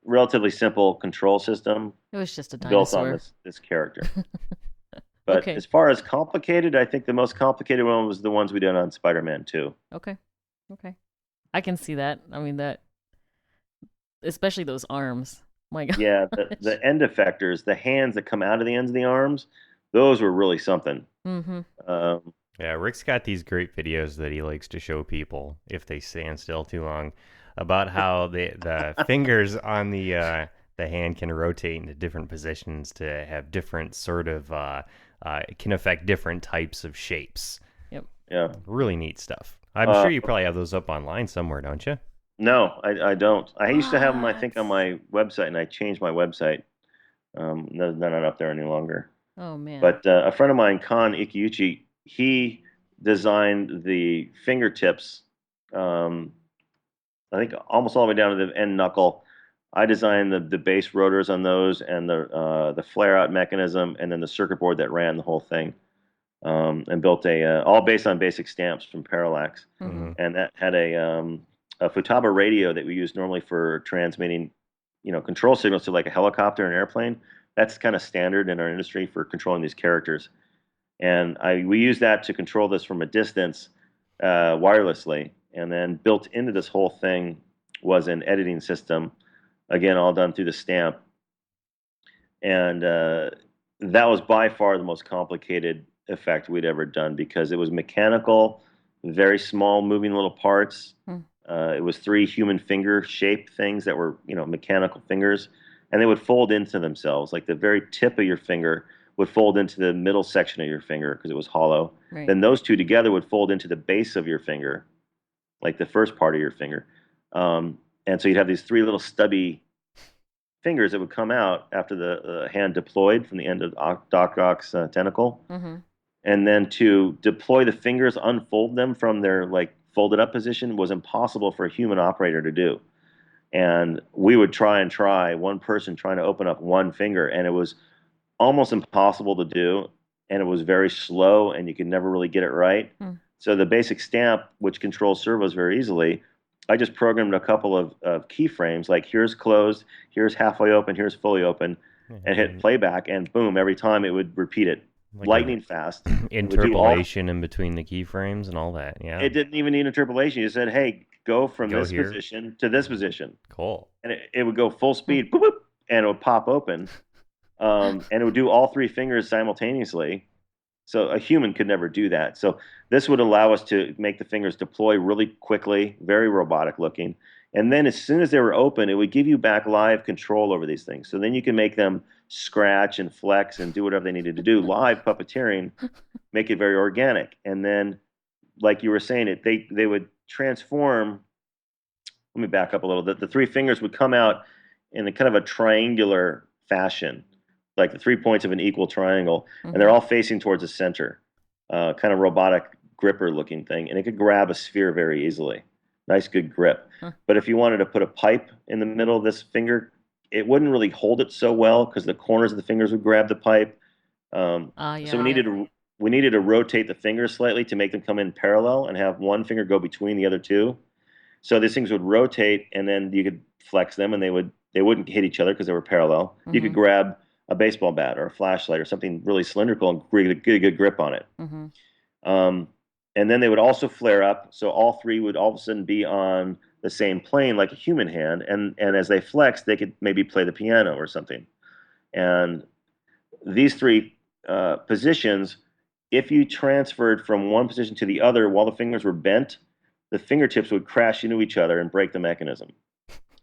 relatively simple control system It was just a built on dinosaur. this character. But Okay. as far as complicated, I think the most complicated one was the ones we did on Spider-Man 2. Okay. Okay. I can see that. I mean that, especially those arms. My God. Yeah, the end effectors, the hands that come out of the ends of the arms, those were really something. Mm-hmm. Yeah, Rick's got these great videos that he likes to show people if they stand still too long about how the fingers on the hand can rotate into different positions to have different sort of it can affect different types of shapes. Yep. Yeah. Really neat stuff. I'm sure you probably have those up online somewhere, don't you? No, I don't. I used to have them, I think, What? on my website, and I changed my website. They're not up there any longer. Oh man. But a friend of mine, Kan Ikiuchi, he designed the fingertips. I think almost all the way down to the end knuckle. I designed the base rotors on those and the flare out mechanism, and then the circuit board that ran the whole thing, and built all based on basic stamps from Parallax, Mm-hmm. and that had a Futaba radio that we use normally for transmitting, control signals to like a helicopter and airplane. That's kind of standard in our industry for controlling these characters. And we use that to control this from a distance wirelessly. And then built into this whole thing was an editing system, again, all done through the stamp. And that was by far the most complicated effect we'd ever done because it was mechanical, very small moving little parts. It was 3 human finger shaped things that were, mechanical fingers, and they would fold into themselves. Like the very tip of your finger would fold into the middle section of your finger because it was hollow. Right. Then those two together would fold into the base of your finger, like the first part of your finger. And so you'd have these 3 little stubby fingers that would come out after the hand deployed from the end of Doc Ock's tentacle. Mm-hmm. And then to deploy the fingers, unfold them from their like folded up position was impossible for a human operator to do. And we would try, one person trying to open up one finger, and it was almost impossible to do. And it was very slow, and you could never really get it right. So the basic stamp, which controls servos very easily, I just programmed a couple of keyframes, like here's closed, here's halfway open, here's fully open, and hit playback, and boom, every time it would repeat it. Like lightning fast. Interpolation in between the keyframes and all that. Yeah. It didn't even need interpolation. You said, hey, go from this here. position to this position. Cool. And it would go full speed, boop, boop, and it would pop open. And it would do all 3 fingers simultaneously. So a human could never do that. So this would allow us to make the fingers deploy really quickly, very robotic looking. And then as soon as they were open, it would give you back live control over these things. So then you can make them scratch and flex and do whatever they needed to do. Live puppeteering, make it very organic. And then, like you were saying, they would transform. Let me back up a little. The 3 fingers would come out in a kind of a triangular fashion, like the 3 points of an equal triangle, and they're all facing towards the center, kind of robotic gripper looking thing. And it could grab a sphere very easily. Nice, good grip. But if you wanted to put a pipe in the middle of this finger, it wouldn't really hold it so well because the corners of the fingers would grab the pipe. Yeah. So we needed to rotate the fingers slightly to make them come in parallel and have one finger go between the other 2. So these things would rotate, and then you could flex them, and they wouldn't hit each other because they were parallel. You could grab a baseball bat or a flashlight or something really cylindrical and get a good grip on it. and then they would also flare up. So all three would all of a sudden be on the same plane like a human hand, and as they flexed, they could maybe play the piano or something. And these three positions, if you transferred from one position to the other while the fingers were bent, the fingertips would crash into each other and break the mechanism.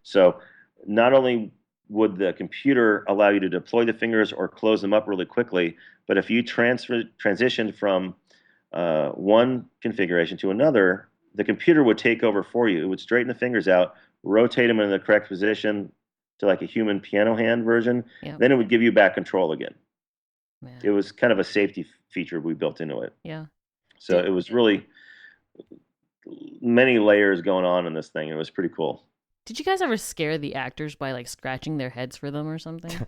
So not only would the computer allow you to deploy the fingers or close them up really quickly, but if you transitioned from one configuration to another, the computer would take over for you. It would straighten the fingers out, rotate them in the correct position to like a human piano hand version. Yep. Then it would give you back control again. Man. It was kind of a safety feature we built into it. Yeah. So it was really many layers going on in this thing. It was pretty cool. Did you guys ever scare the actors by like scratching their heads for them or something?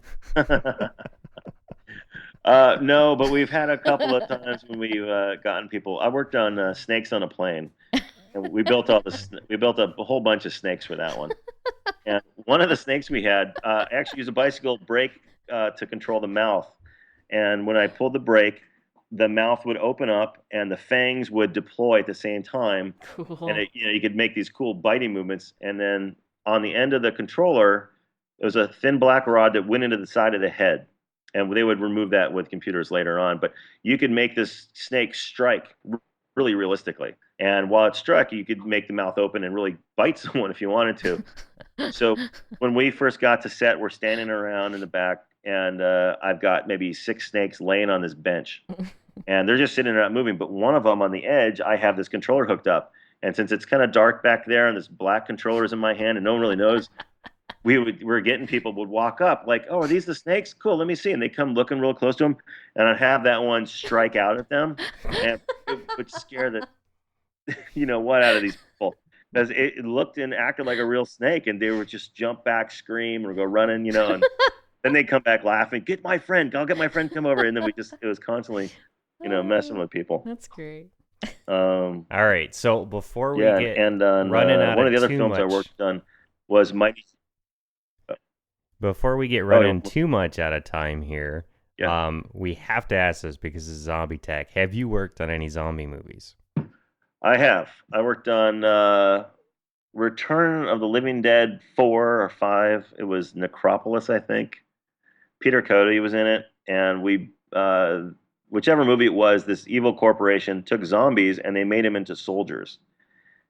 No, but we've had a couple of times when we've gotten people. I worked on Snakes on a Plane, and we built a whole bunch of snakes for that one. And one of the snakes we had actually used a bicycle brake to control the mouth. And when I pulled the brake, the mouth would open up and the fangs would deploy at the same time. Cool. And you could make these cool biting movements. And then on the end of the controller, it was a thin black rod that went into the side of the head. And they would remove that with computers later on. But you could make this snake strike really realistically. And while it struck, you could make the mouth open and really bite someone if you wanted to. So when we first got to set, we're standing around in the back, and I've got maybe 6 snakes laying on this bench. And they're just sitting there not moving. But one of them on the edge, I have this controller hooked up. And since it's kind of dark back there and this black controller is in my hand and no one really knows, we're getting people would walk up like, oh, are these the snakes? Cool, let me see. And they come looking real close to them, and I'd have that one strike out at them, and it would scare the what out of these people, because it looked and acted like a real snake, and they would just jump back, scream, or go running, and then they come back laughing. Get my friend! I'll get my friend, come over. And then it was constantly, messing with people. That's great. All right, so before we get running out one of the other too films I much- worked on was Mighty. Before we get running too much out of time here, we have to ask this because it's ZombieTech. Have you worked on any zombie movies? I have. I worked on Return of the Living Dead 4 or 5. It was Necropolis, I think. Peter Cody was in it, and we, whichever movie it was, this evil corporation took zombies and they made them into soldiers.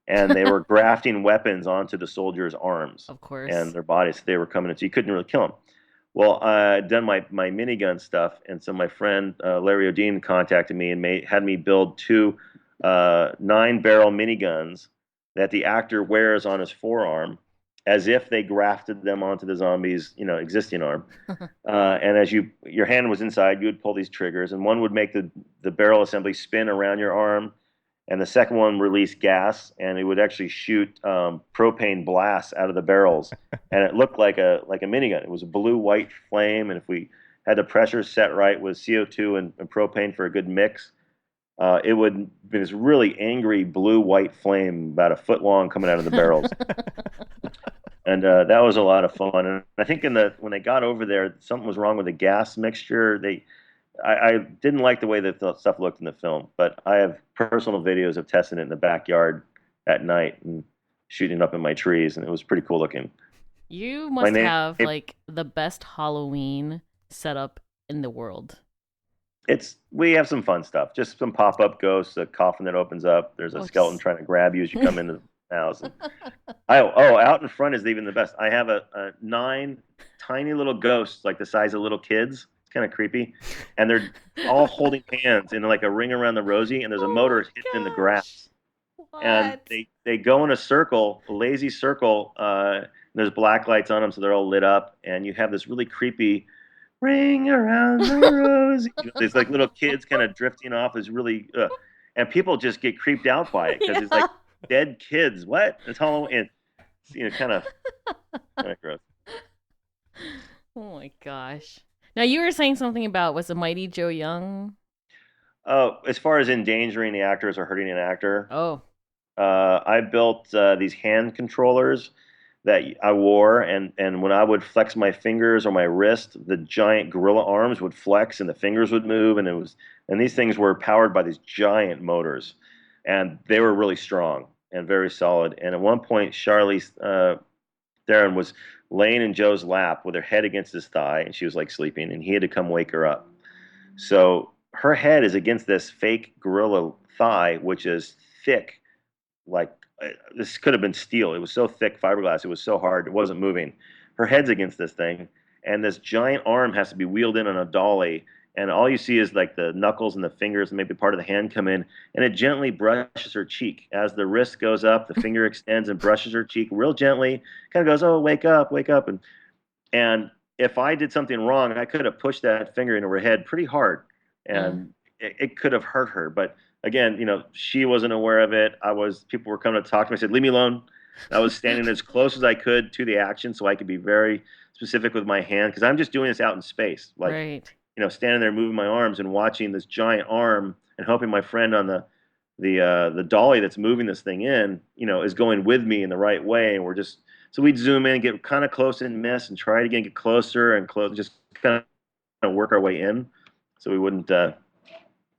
And they were grafting weapons onto the soldiers' arms. Of course. And their bodies. They were coming in, so you couldn't really kill them. Well, I'd done my minigun stuff, and so my friend Larry O'Dean contacted me and had me build 2 9-barrel miniguns that the actor wears on his forearm, as if they grafted them onto the zombie's existing arm. And as your hand was inside, you would pull these triggers, and one would make the barrel assembly spin around your arm, and the second one released gas, and it would actually shoot propane blasts out of the barrels, and it looked like a minigun. It was a blue-white flame, and if we had the pressure set right with CO2 and propane for a good mix, it would be this really angry blue-white flame about a foot long coming out of the barrels. And that was a lot of fun. And I think when they got over there, something was wrong with the gas mixture. I didn't like the way that the stuff looked in the film, but I have personal videos of testing it in the backyard at night and shooting it up in my trees, and it was pretty cool looking. You must have like the best Halloween setup in the world. We have some fun stuff, just some pop-up ghosts, a coffin that opens up. There's a skeleton trying to grab you as you come into the house. And, out in front is even the best. I have a 9 tiny little ghosts, like the size of little kids. Kind of creepy, and they're all holding hands in like a ring around the rosy, and there's a motor hidden in the grass. What? And they go in a lazy circle. And there's black lights on them, so they're all lit up, and you have this really creepy ring around the rosy. There's like little kids kind of drifting off. Is really, and people just get creeped out by it because it's like dead kids. What? It's Halloween. And, kind of gross. Oh my gosh. Now, you were saying something about, was it Mighty Joe Young? Oh, as far as endangering the actors or hurting an actor. Oh. I built these hand controllers that I wore, and when I would flex my fingers or my wrist, the giant gorilla arms would flex and the fingers would move, and these things were powered by these giant motors. and they were really strong and very solid. And at one point, Charlize Theron was laying in Joe's lap with her head against his thigh, and she was like sleeping, and he had to come wake her up. So her head is against this fake gorilla thigh, which is thick, like this could have been steel. It was so thick, fiberglass. It was so hard. It wasn't moving. Her head's against this thing, and this giant arm has to be wheeled in on a dolly. And all you see is like the knuckles and the fingers and maybe part of the hand come in, and it gently brushes her cheek. As the wrist goes up, the finger extends and brushes her cheek real gently, kind of goes, "Oh, wake up, wake up." And if I did something wrong, I could have pushed that finger into her head pretty hard, and it could have hurt her. But again, she wasn't aware of it. People were coming to talk to me. I said, "Leave me alone." I was standing as close as I could to the action so I could be very specific with my hand, because I'm just doing this out in space. Like, Right. standing there moving my arms and watching this giant arm and hoping my friend on the dolly that's moving this thing in, is going with me in the right way. And so we'd zoom in, get kind of close and miss, and try to get closer and close, just kind of work our way in, so we wouldn't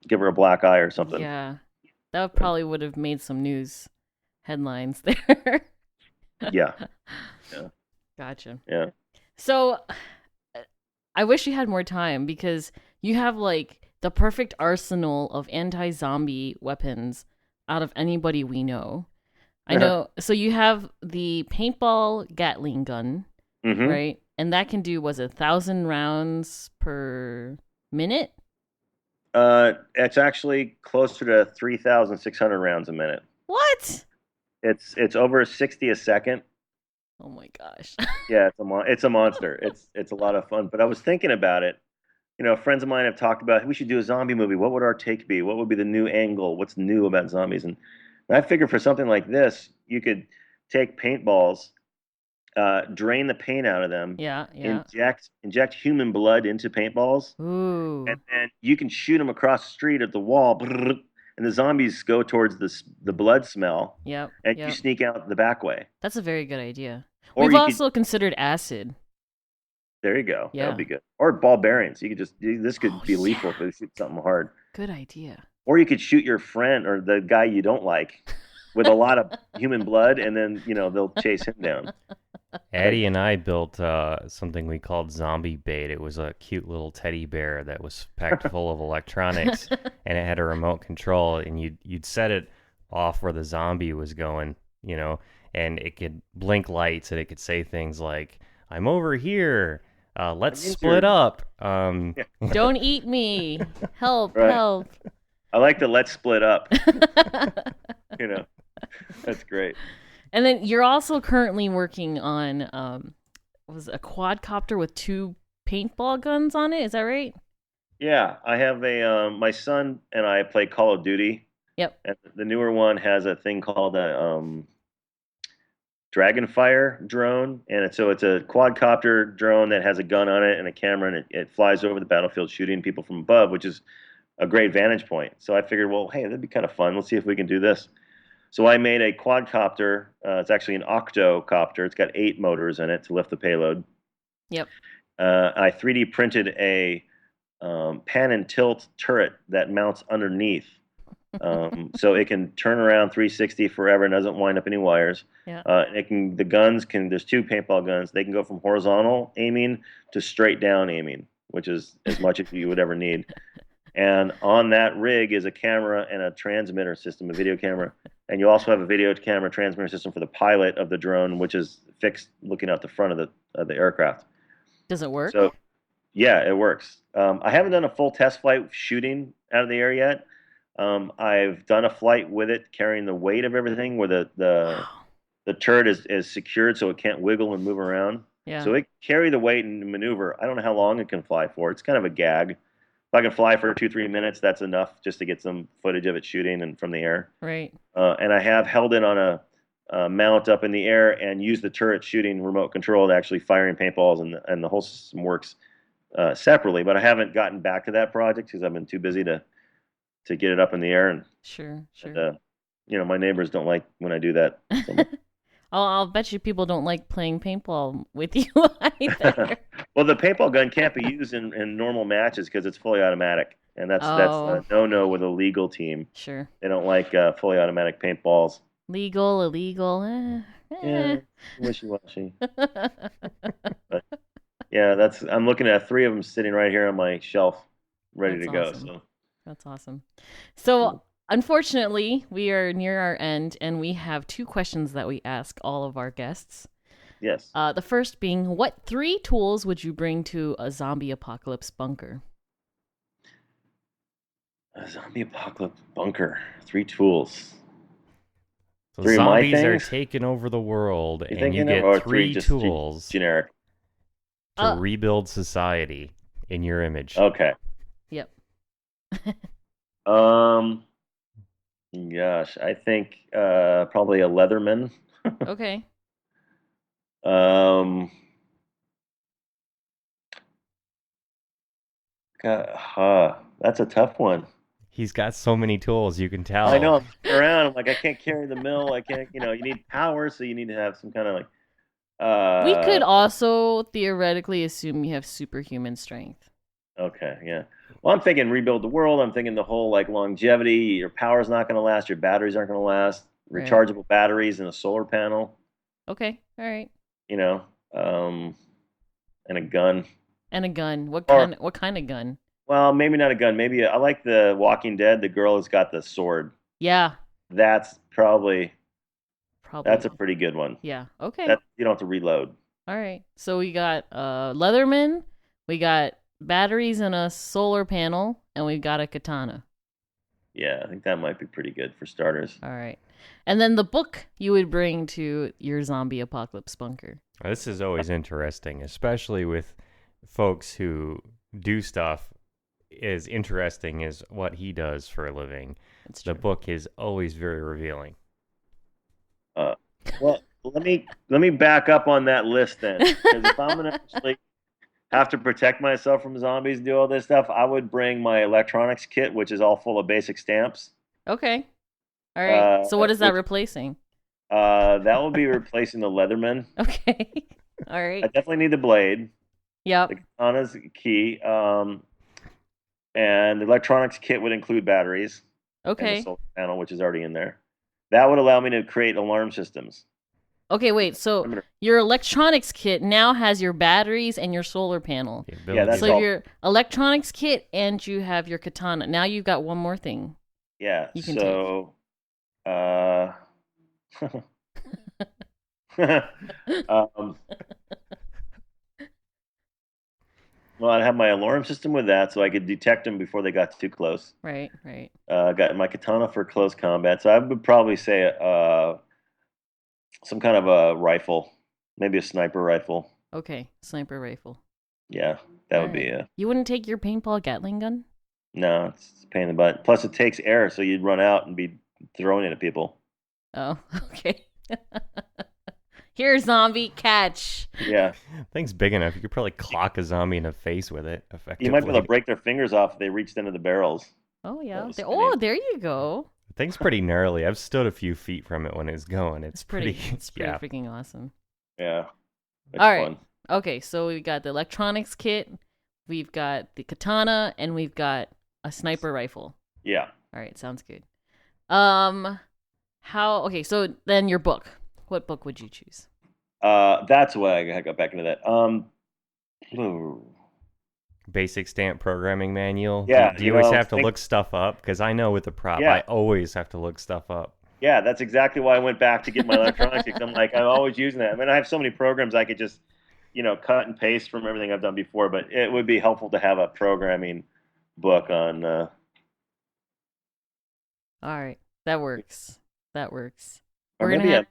give her a black eye or something. Yeah. That probably would have made some news headlines there. Yeah. Gotcha. Yeah. So I wish you had more time, because you have like the perfect arsenal of anti-zombie weapons out of anybody we know. I know. So you have the paintball Gatling gun, right? And that can do, was it 1,000 rounds per minute? It's actually closer to 3,600 rounds a minute. What? It's over 60 a second. Oh my gosh. Yeah, it's a monster. It's a lot of fun. But I was thinking about it. Friends of mine have talked about, we should do a zombie movie. What would our take be? What would be the new angle? What's new about zombies? And I figured for something like this, you could take paintballs, drain the paint out of them, Yeah. inject human blood into paintballs, Ooh. and then you can shoot them across the street at the wall, and the zombies go towards the blood smell. Yep. And you sneak out the back way. That's a very good idea. Or We've also considered acid. There you go. Yeah. That would be good. Or ball bearings. This could be lethal if they shoot something hard. Good idea. Or you could shoot your friend or the guy you don't like with a lot of human blood, and then they'll chase him down. Addie and I built something we called Zombie Bait. It was a cute little teddy bear that was packed full of electronics, and it had a remote control, and you'd set it off where the zombie was going, and it could blink lights, and it could say things like, "I'm over here. Let's split up. Don't eat me. Help, Right. help." I like the "let's split up." That's great. And then you're also currently working on was it a quadcopter with 2 paintball guns on it? Is that right? Yeah, I have my son and I play Call of Duty. Yep. And the newer one has a thing called a Dragonfire drone, and it's a quadcopter drone that has a gun on it and a camera, and it flies over the battlefield shooting people from above, which is a great vantage point. So I figured, well, hey, that'd be kind of fun. Let's see if we can do this. So I made a quadcopter. It's actually an octocopter. It's got 8 motors in it to lift the payload. Yep. I 3D printed a pan and tilt turret that mounts underneath. So it can turn around 360 forever and doesn't wind up any wires. Yeah. There's 2 paintball guns. They can go from horizontal aiming to straight down aiming, which is as much as you would ever need. And on that rig is a camera and a transmitter system, a video camera. And you also have a video camera transmitter system for the pilot of the drone, which is fixed looking out the front of the aircraft. Does it work? So, yeah, it works. I haven't done a full test flight shooting out of the air yet. I've done a flight with it carrying the weight of everything, where the turret is secured so it can't wiggle and move around. Yeah. So it carry the weight and maneuver. I don't know how long it can fly for. It's kind of a gag. If I can fly for 2-3 minutes, that's enough just to get some footage of it shooting and from the air. Right. And I have held it on a mount up in the air and used the turret shooting remote control to actually firing paintballs, and the whole system works separately. But I haven't gotten back to that project because I've been too busy to get it up in the air. And Sure. and, my neighbors don't like when I do that. So. I'll bet you people don't like playing paintball with you either. Well, the paintball gun can't be used in normal matches because it's fully automatic. and that's Oh, a no with a legal team. sure. They don't like fully automatic paintballs. Legal, illegal. Yeah, wishy-washy. But yeah, that's I'm looking at 3 of them sitting right here on my shelf, ready That's to go. awesome. So That's awesome. So, unfortunately, we are near our end, and we have 2 questions that we ask all of our guests. yes, The first being, what 3 tools would you bring to a zombie apocalypse bunker? a zombie apocalypse bunker. 3 tools. So 3 of my zombies are things. taking over the world, You and you thinking of, get or 3 just tools generic? to Uh, rebuild society in your image. Okay. Yep. Um. Gosh, I think probably a Leatherman. Okay. Um. That's a tough one. He's got so many tools, you can tell. I know. I'm looking around. I'm like, I can't carry the mill. I can't. You need power, so you need to have some kind of like. We could also theoretically assume you have superhuman strength. Okay, yeah. Well, I'm thinking rebuild the world. I'm thinking the whole like longevity. Your power's not going to last. Your batteries aren't going to last. Right. Rechargeable batteries and a solar panel. Okay. All right. You know, um, and a gun. And a gun. What Or- kind of gun? Well, maybe not a gun. Maybe I like the Walking Dead. The girl who's got the sword. Yeah. That's Probably. that's a pretty good one. Yeah. Okay. That you don't have to reload. All right. So we got Leatherman, we got batteries and a solar panel, and we've got a katana. Yeah, I think that might be pretty good for starters. All right. And then the book you would bring to your zombie apocalypse bunker. This is always interesting, especially with folks who do stuff as interesting as what he does for a living. That's The true. book is always very revealing. Well, let me back up on that list then, because if I'm gonna actually have to protect myself from zombies, do all this stuff, I would bring my electronics kit, which is all full of basic stamps. Okay. All right. So what is that which- replacing? That will be replacing the Leatherman. Okay. All I right. definitely need the blade. Yep. The katana's key. And the electronics kit would include batteries and Okay. the solar panel, which is already in there. That would allow me to create alarm systems. Okay, wait. So I'm gonna- your electronics kit now has your batteries and your solar panel. The Yeah, ability that's So all. your electronics kit and you have your katana. Now you've got one more thing. Yeah. You can So, um, well, I'd have my alarm system with that, so I could detect them before they got too close. Right, right. Got my katana for close combat, so I would probably say some kind of a rifle, maybe a sniper rifle. Okay, sniper rifle. Yeah, that would be Alright. You wouldn't take your paintball Gatling gun? no, it's a pain in the butt. Plus, it takes air, so you'd run out and be throwing it at people. Oh, okay. Here, zombie, catch. Yeah, Thing's big enough. You could probably clock a zombie in the face with it effectively. you might be able to break their fingers off if they reached into the barrels. Oh, yeah. was Oh, pretty- there you go. The thing's pretty gnarly. I've stood a few feet from it when it's going. It's pretty. It's pretty yeah. freaking awesome. Yeah, it's All right. fun. Okay, so we've got the electronics kit, we've got the katana, and we've got a sniper rifle. Yeah. All right, sounds good. Okay, so then your book. What book would you choose? That's why I got back into that. Ooh. Basic stamp programming manual. Yeah, Do you you always know, have to think- look stuff up? Because I know with the prop, Yeah. I always have to look stuff up. Yeah, that's exactly why I went back to get my electronics. Because I'm like, I'm always using that. I mean, I have so many programs I could just, cut and paste from everything I've done before. But it would be helpful to have a programming book on. All right, that works. That works. Or We're maybe gonna have.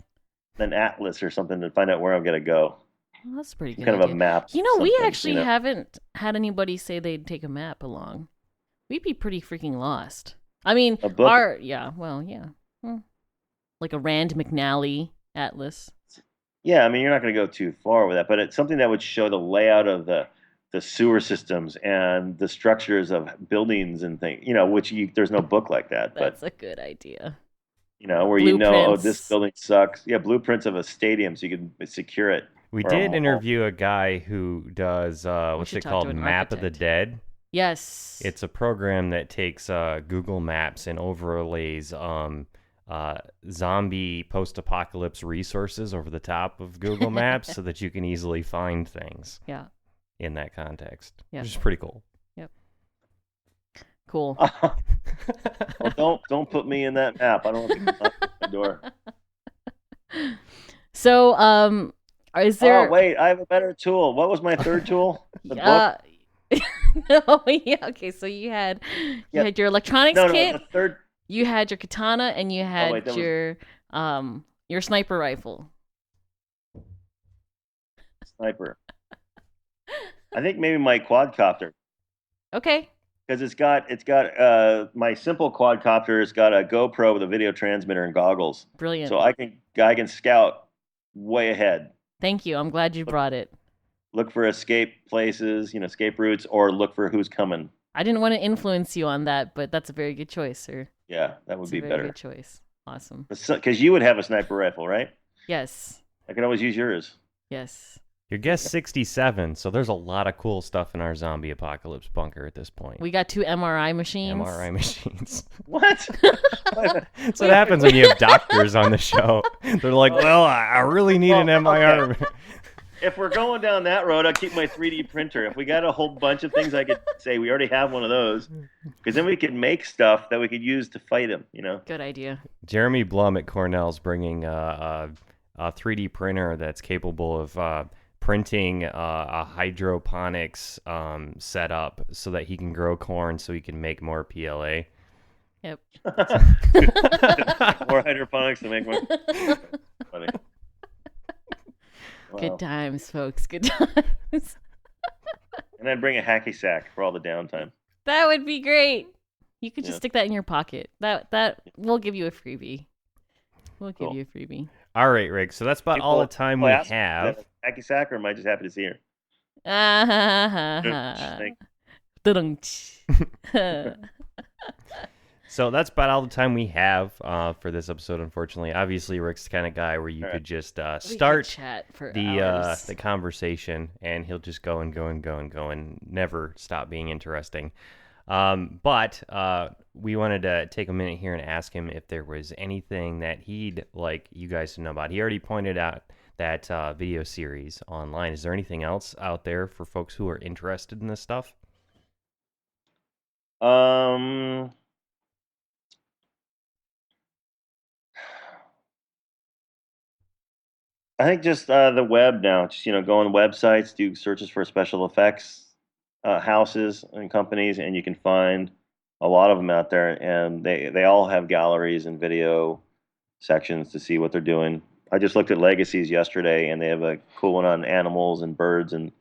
an atlas or something to find out where I'm gonna go. Well, that's a pretty good. Kind of a idea. map. We something, actually haven't had anybody say they'd take a map along. We'd be pretty freaking lost. I mean, A book? like a Rand McNally atlas. Yeah, I mean, you're not going to go too far with that, but it's something that would show the layout of the sewer systems and the structures of buildings and things. There's no book like that, but That's a good idea. where Blueprints. this building sucks. Yeah, blueprints of a stadium so you can secure it. We Or a did mall. interview a guy who does what's should it talk called, to an Map of the architect. Dead. Yes. It's a program that takes Google Maps and overlays zombie post-apocalypse resources over the top of Google Maps so that you can easily find things. Yeah. In that context, Yeah. which is pretty cool. Yep. Cool. Well, don't put me in that map. I don't want to knock on my door. So, is there? Oh wait, I have a better tool. What was my third tool? The book. No, yeah. Okay, so you had your electronics kit. No, the third. You had your katana, and you had your sniper rifle. Sniper. I think maybe my quadcopter. Okay. Because it's got my simple quadcopter has got a GoPro with a video transmitter and goggles. Brilliant. So I can scout way ahead. Thank you. I'm glad you brought it. Look for escape places, escape routes, or look for who's coming. I didn't want to influence you on that, but that's a very good choice, sir. Yeah, that would be better. better. Good choice. Awesome. Because you would have a sniper rifle, right? Yes. I could always use yours. Yes. Your guest 67, so there's a lot of cool stuff in our zombie apocalypse bunker at this point. We got 2 MRI machines. MRI machines. What? That's what happens when you have doctors on the show. They're like, well, I really need an MRI. Okay. If we're going down that road, I'll keep my 3D printer. If we got a whole bunch of things, I could say we already have one of those. Because then we could make stuff that we could use to fight him, Good idea. Jeremy Blum at Cornell's bringing a 3D printer that's capable of printing a hydroponics setup so that he can grow corn so he can make more PLA. Yep. More hydroponics to make more. Funny. Wow. Good times, folks. Good times. And I'd bring a hacky sack for all the downtime. That would be great. You could just stick that in your pocket. That we'll give you a freebie. We'll give you a freebie. All right, Rick. So that's about all the time we have. Hacky sack, or am I just happy to see her? So that's about all the time we have for this episode, unfortunately. Obviously, Rick's the kind of guy where you could just start chat for the conversation, and he'll just go and go and go and go and never stop being interesting. But we wanted to take a minute here and ask him if there was anything that he'd like you guys to know about. He already pointed out that video series online. Is there anything else out there for folks who are interested in this stuff? I think just the web now. Just go on websites, do searches for special effects houses and companies, and you can find a lot of them out there. And they all have galleries and video sections to see what they're doing. I just looked at Legacies yesterday, and they have a cool one on animals and birds and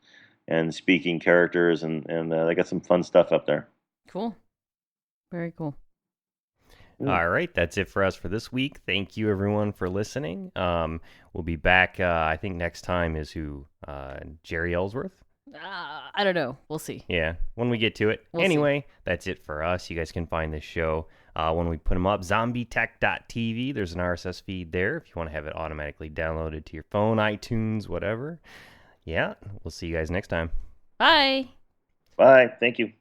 speaking characters, and they got some fun stuff up there. Cool. Very cool. All right, that's it for us for this week. Thank you, everyone, for listening. We'll be back, I think next time is Jerry Ellsworth? I don't know. We'll see. Yeah, when we get to it. Anyway, that's it for us. You guys can find this show when we put them up, ZombieTech.tv. There's an RSS feed there if you want to have it automatically downloaded to your phone, iTunes, whatever. Yeah, we'll see you guys next time. Bye. Bye. Thank you.